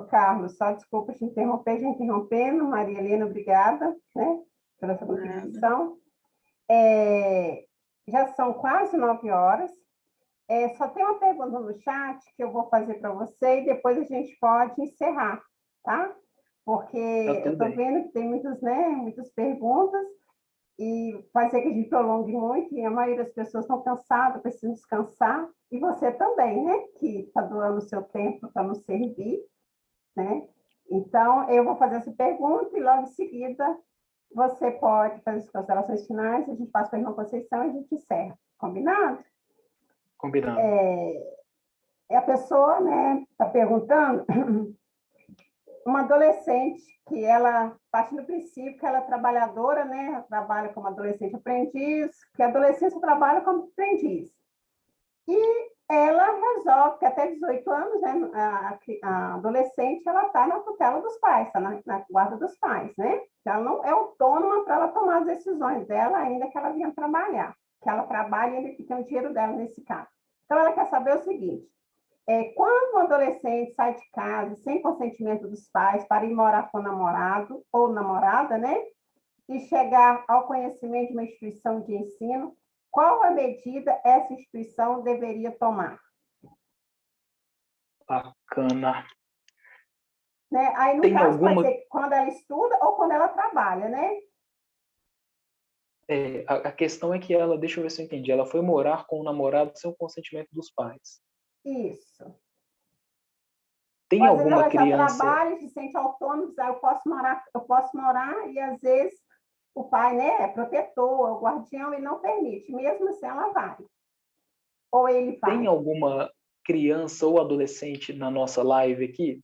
Carlos, só desculpa te interromper, já interrompendo. Maria Helena, obrigada, né, pela sua contribuição. Já são quase 9 horas. Só tem uma pergunta no chat que eu vou fazer para você e depois a gente pode encerrar, tá? Porque eu estou vendo que tem muitas perguntas e pode ser que a gente prolongue muito e a maioria das pessoas estão cansadas, precisam descansar. E você também, né? Que está doando o seu tempo para nos servir, né? Então, eu vou fazer essa pergunta e logo em seguida você pode fazer as considerações finais, a gente passa para a irmã Conceição e a gente encerra. Combinado? Combinado. A pessoa, né, está perguntando, uma adolescente que ela parte do princípio que ela é trabalhadora, né, ela trabalha como adolescente aprendiz, que a adolescência trabalha como aprendiz. E ela resolve que até 18 anos, né, a adolescente, ela está na tutela dos pais, está na guarda dos pais, né? Ela não é autônoma para ela tomar as decisões dela, ainda que ela venha trabalhar, que ela trabalha e ele tem o dinheiro dela nesse caso. Então, ela quer saber o seguinte, quando um adolescente sai de casa sem consentimento dos pais para ir morar com o namorado ou namorada, né? E chegar ao conhecimento de uma instituição de ensino, qual a medida essa instituição deveria tomar? Bacana. Né? Aí, no Tem caso, alguma... pode ser quando ela estuda ou quando ela trabalha, né? A questão é que ela, deixa eu ver se eu entendi, ela foi morar com o namorado sem o consentimento dos pais. Isso. Tem Às vezes alguma ela já criança... trabalha, se sente autônoma, diz, eu posso morar, e às vezes o pai, né, é protetor, é o guardião, ele não permite, mesmo assim ela vai. Ou ele vai. Tem alguma criança ou adolescente na nossa live aqui?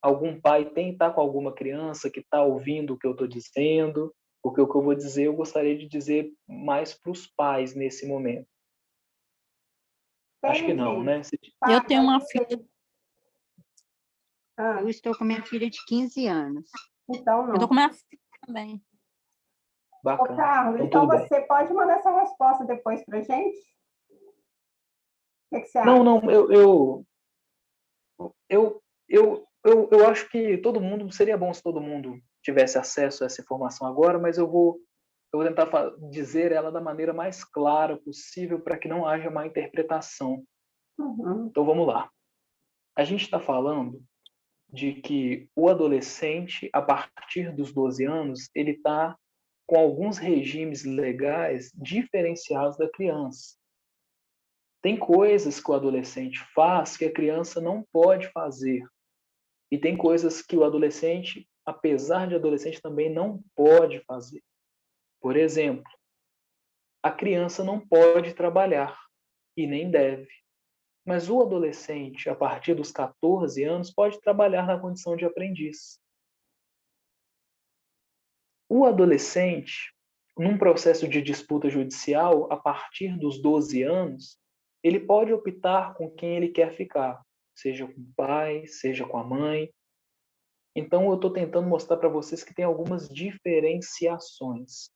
Algum pai está com alguma criança que está ouvindo o que eu estou dizendo? Porque o que eu vou dizer, eu gostaria de dizer mais para os pais nesse momento. Acho que não, né? Eu tenho uma filha. Eu estou com minha filha de 15 anos. Então, não. Eu estou com minha filha também. Bacana. Ô, Carlos, então você pode mandar essa resposta depois para a gente? O que você acha? Não, eu acho que todo mundo, seria bom se todo mundo tivesse acesso a essa informação agora, mas eu vou tentar dizer ela da maneira mais clara possível para que não haja má interpretação. Então vamos lá. A gente está falando de que o adolescente, a partir dos 12 anos, ele está com alguns regimes legais diferenciados da criança. Tem coisas que o adolescente faz que a criança não pode fazer. E tem coisas que o adolescente, apesar de adolescente, também não pode fazer. Por exemplo, a criança não pode trabalhar e nem deve. Mas o adolescente, a partir dos 14 anos, pode trabalhar na condição de aprendiz. O adolescente, num processo de disputa judicial, a partir dos 12 anos, ele pode optar com quem ele quer ficar, seja com o pai, seja com a mãe. Então, eu estou tentando mostrar para vocês que tem algumas diferenciações.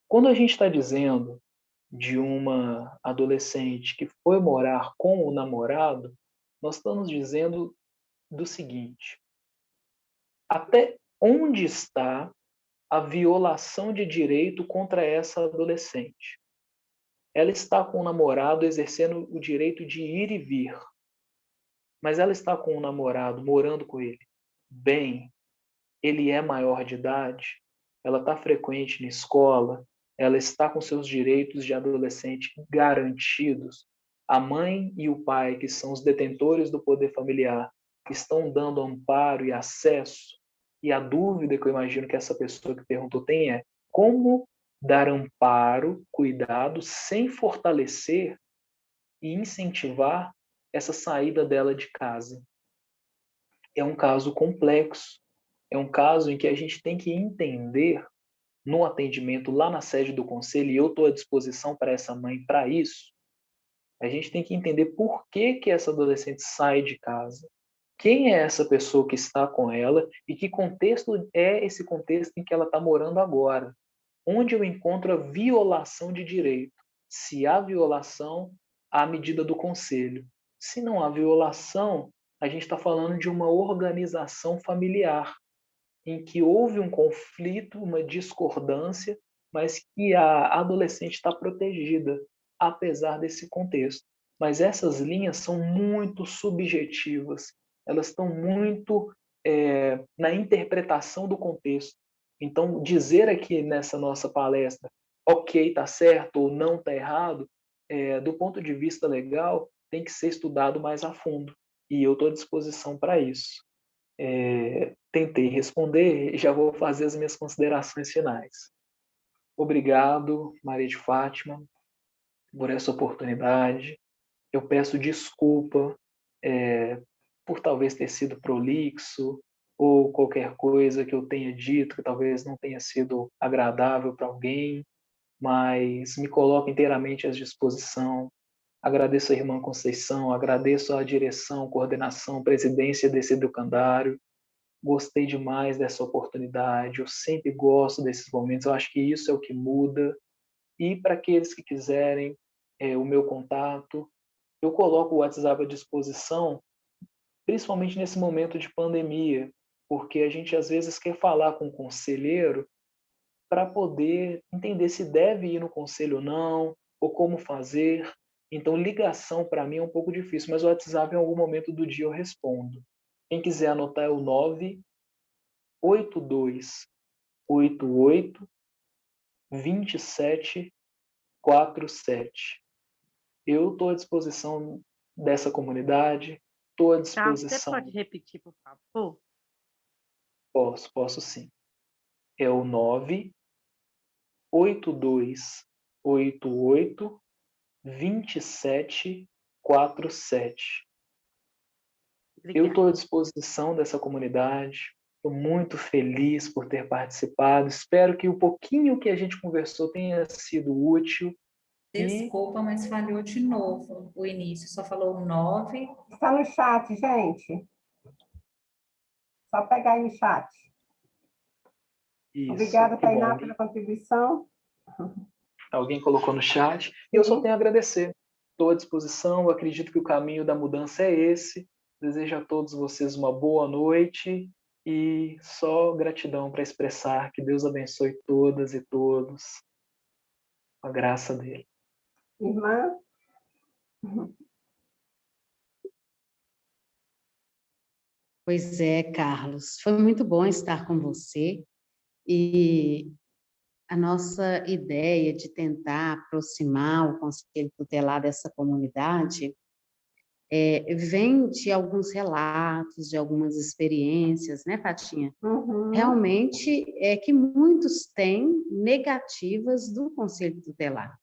Quando a gente está dizendo de uma adolescente que foi morar com o namorado, nós estamos dizendo do seguinte: até onde está a violação de direito contra essa adolescente? Ela está com o namorado exercendo o direito de ir e vir, mas ela está com o namorado morando com ele. Bem, ele é maior de idade, ela está frequente na escola, ela está com seus direitos de adolescente garantidos. A mãe e o pai, que são os detentores do poder familiar, estão dando amparo e acesso. E a dúvida que eu imagino que essa pessoa que perguntou tem é: como dar amparo, cuidado, sem fortalecer e incentivar essa saída dela de casa? É um caso complexo. É um caso em que a gente tem que entender no atendimento lá na sede do conselho, e eu estou à disposição para essa mãe para isso. A gente tem que entender por que essa adolescente sai de casa, quem é essa pessoa que está com ela e que contexto é esse contexto em que ela está morando agora, onde eu encontro a violação de direito. Se há violação, há medida do conselho. Se não há violação, a gente está falando de uma organização familiar, em que houve um conflito, uma discordância, mas que a adolescente está protegida, apesar desse contexto. Mas essas linhas são muito subjetivas, elas estão muito na interpretação do contexto. Então, dizer aqui nessa nossa palestra, ok, está certo ou não está errado, do ponto de vista legal, tem que ser estudado mais a fundo. E eu estou à disposição para isso. Tentei responder e já vou fazer as minhas considerações finais. Obrigado, Maria de Fátima, por essa oportunidade. Eu peço desculpa por talvez ter sido prolixo ou qualquer coisa que eu tenha dito que talvez não tenha sido agradável para alguém, mas me coloco inteiramente à disposição. Agradeço a irmã Conceição, agradeço a direção, coordenação, presidência desse educandário. Gostei demais dessa oportunidade, eu sempre gosto desses momentos, eu acho que isso é o que muda. E para aqueles que quiserem o meu contato, eu coloco o WhatsApp à disposição, principalmente nesse momento de pandemia, porque a gente às vezes quer falar com o conselheiro para poder entender se deve ir no conselho ou não, ou como fazer. Então, ligação para mim é um pouco difícil, mas o WhatsApp em algum momento do dia eu respondo. Quem quiser anotar é o 982882747. Eu estou à disposição dessa comunidade, estou à disposição. Você pode repetir, por favor? Posso sim. É o 982882747. Eu estou à disposição dessa comunidade, estou muito feliz por ter participado, espero que o pouquinho que a gente conversou tenha sido útil. Desculpa, mas falhou de novo o início, só falou 9. Está no chat, gente. Só pegar aí no chat. Isso, Obrigada, Tainá, bom. pela contribuição. Alguém colocou no chat, e eu só tenho a agradecer. Estou à disposição, eu acredito que o caminho da mudança é esse. Desejo a todos vocês uma boa noite e só gratidão para expressar que Deus abençoe todas e todos com a graça dele. Irmã? Pois é, Carlos, foi muito bom estar com você e a nossa ideia de tentar aproximar o Conselho Tutelar dessa comunidade vem de alguns relatos, de algumas experiências, né, Fatinha? Uhum. Realmente é que muitos têm negativas do Conselho Tutelar.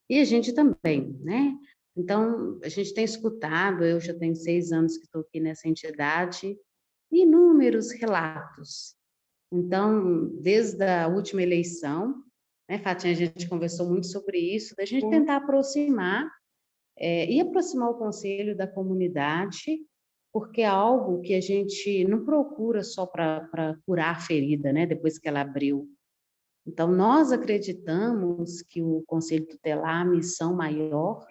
E a gente também, né? Então, a gente tem escutado, eu já tenho 6 anos que estou aqui nessa entidade, inúmeros relatos. Então, desde a última eleição, né, Fatinha, a gente conversou muito sobre isso, da gente tentar aproximar e aproximar o conselho da comunidade porque é algo que a gente não procura só para curar a ferida, né, depois que ela abriu. Então, nós acreditamos que o Conselho Tutelar, a missão maior,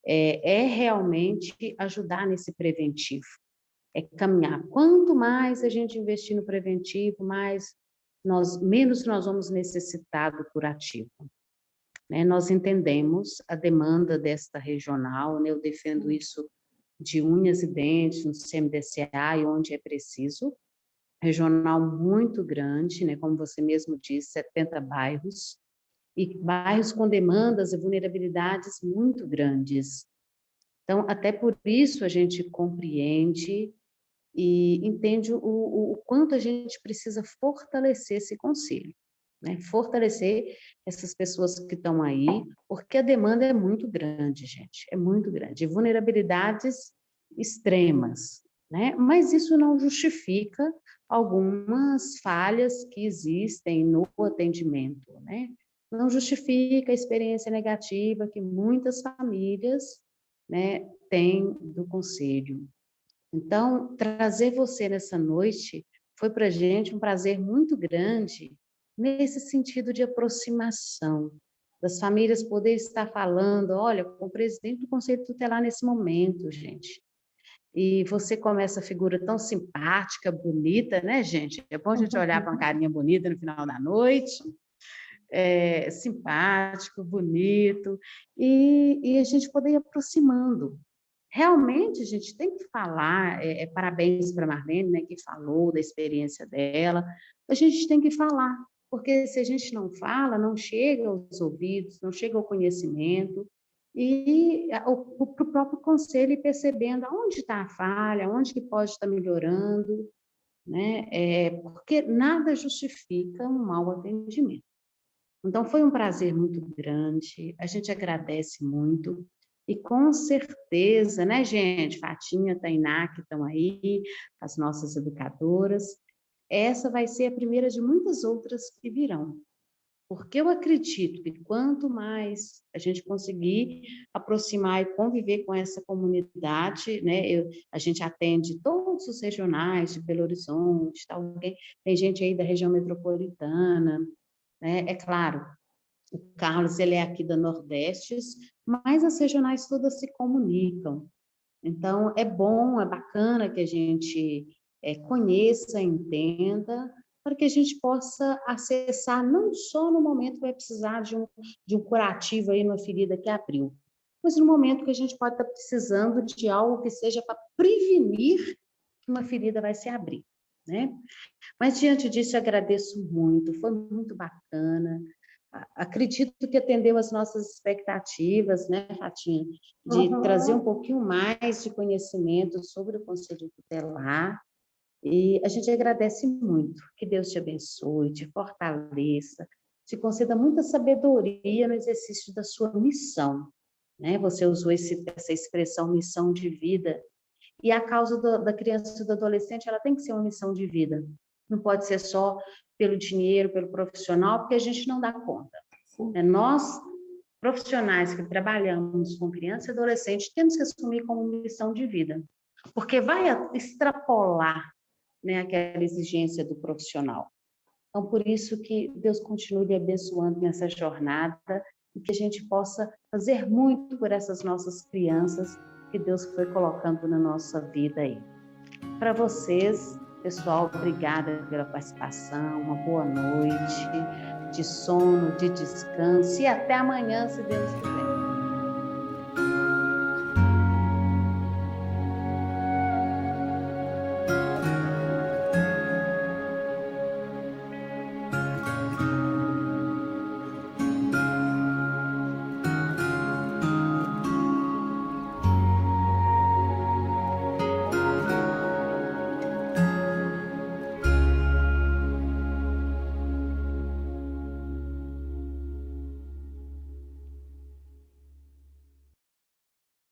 é realmente ajudar nesse preventivo, é caminhar. Quanto mais a gente investir no preventivo, menos nós vamos necessitar do curativo. Né? Nós entendemos a demanda desta regional, né? Eu defendo isso de unhas e dentes, no CMDCA e onde é preciso, regional muito grande, né? Como você mesmo disse, 70 bairros, e bairros com demandas e vulnerabilidades muito grandes. Então, até por isso a gente compreende e entende o quanto a gente precisa fortalecer esse conselho, né? Fortalecer essas pessoas que estão aí, porque a demanda é muito grande, gente, é muito grande, e vulnerabilidades extremas, né? Mas isso não justifica algumas falhas que existem no atendimento, né? Não justifica a experiência negativa que muitas famílias, né, têm do conselho. Então, trazer você nessa noite foi para a gente um prazer muito grande nesse sentido de aproximação, das famílias poder estar falando, olha, com o presidente do Conselho Tutelar nesse momento, gente. E você como essa figura tão simpática, bonita, né, gente? É bom a gente olhar para uma carinha bonita no final da noite, simpático, bonito, e a gente poder ir aproximando. Realmente, a gente tem que falar, parabéns para a Marlene, né, que falou da experiência dela, a gente tem que falar, porque se a gente não fala, não chega aos ouvidos, não chega ao conhecimento, e para o próprio conselho ir percebendo aonde está a falha, onde que pode estar melhorando, né, porque nada justifica um mau atendimento. Então, foi um prazer muito grande, a gente agradece muito, e com certeza, né, gente, Fatinha, Tainá, que estão aí, as nossas educadoras, essa vai ser a primeira de muitas outras que virão. Porque eu acredito que quanto mais a gente conseguir aproximar e conviver com essa comunidade, né, a gente atende todos os regionais de Belo Horizonte, tem gente aí da região metropolitana, né, é claro, o Carlos, ele é aqui da Nordeste, mas as regionais todas se comunicam. Então, é bom, é bacana que a gente conheça, entenda, para que a gente possa acessar, não só no momento que vai precisar de um curativo aí numa ferida que abriu, mas no momento que a gente pode estar precisando de algo que seja para prevenir que uma ferida vai se abrir, né? Mas, diante disso, eu agradeço muito, foi muito bacana. Acredito que atendeu as nossas expectativas, né, Fatinha, de trazer um pouquinho mais de conhecimento sobre o Conselho Tutelar, e a gente agradece muito. Que Deus te abençoe, te fortaleça, te conceda muita sabedoria no exercício da sua missão, né? Você usou essa expressão missão de vida, e a causa da criança e do adolescente, ela tem que ser uma missão de vida, não pode ser só pelo dinheiro, pelo profissional, porque a gente não dá conta. Nós, profissionais que trabalhamos com criança e adolescente, temos que assumir como missão de vida, porque vai extrapolar, né, aquela exigência do profissional. Então, por isso que Deus continue lhe abençoando nessa jornada e que a gente possa fazer muito por essas nossas crianças que Deus foi colocando na nossa vida aí. Para vocês, pessoal, obrigada pela participação, uma boa noite, de sono, de descanso, e até amanhã, se Deus quiser.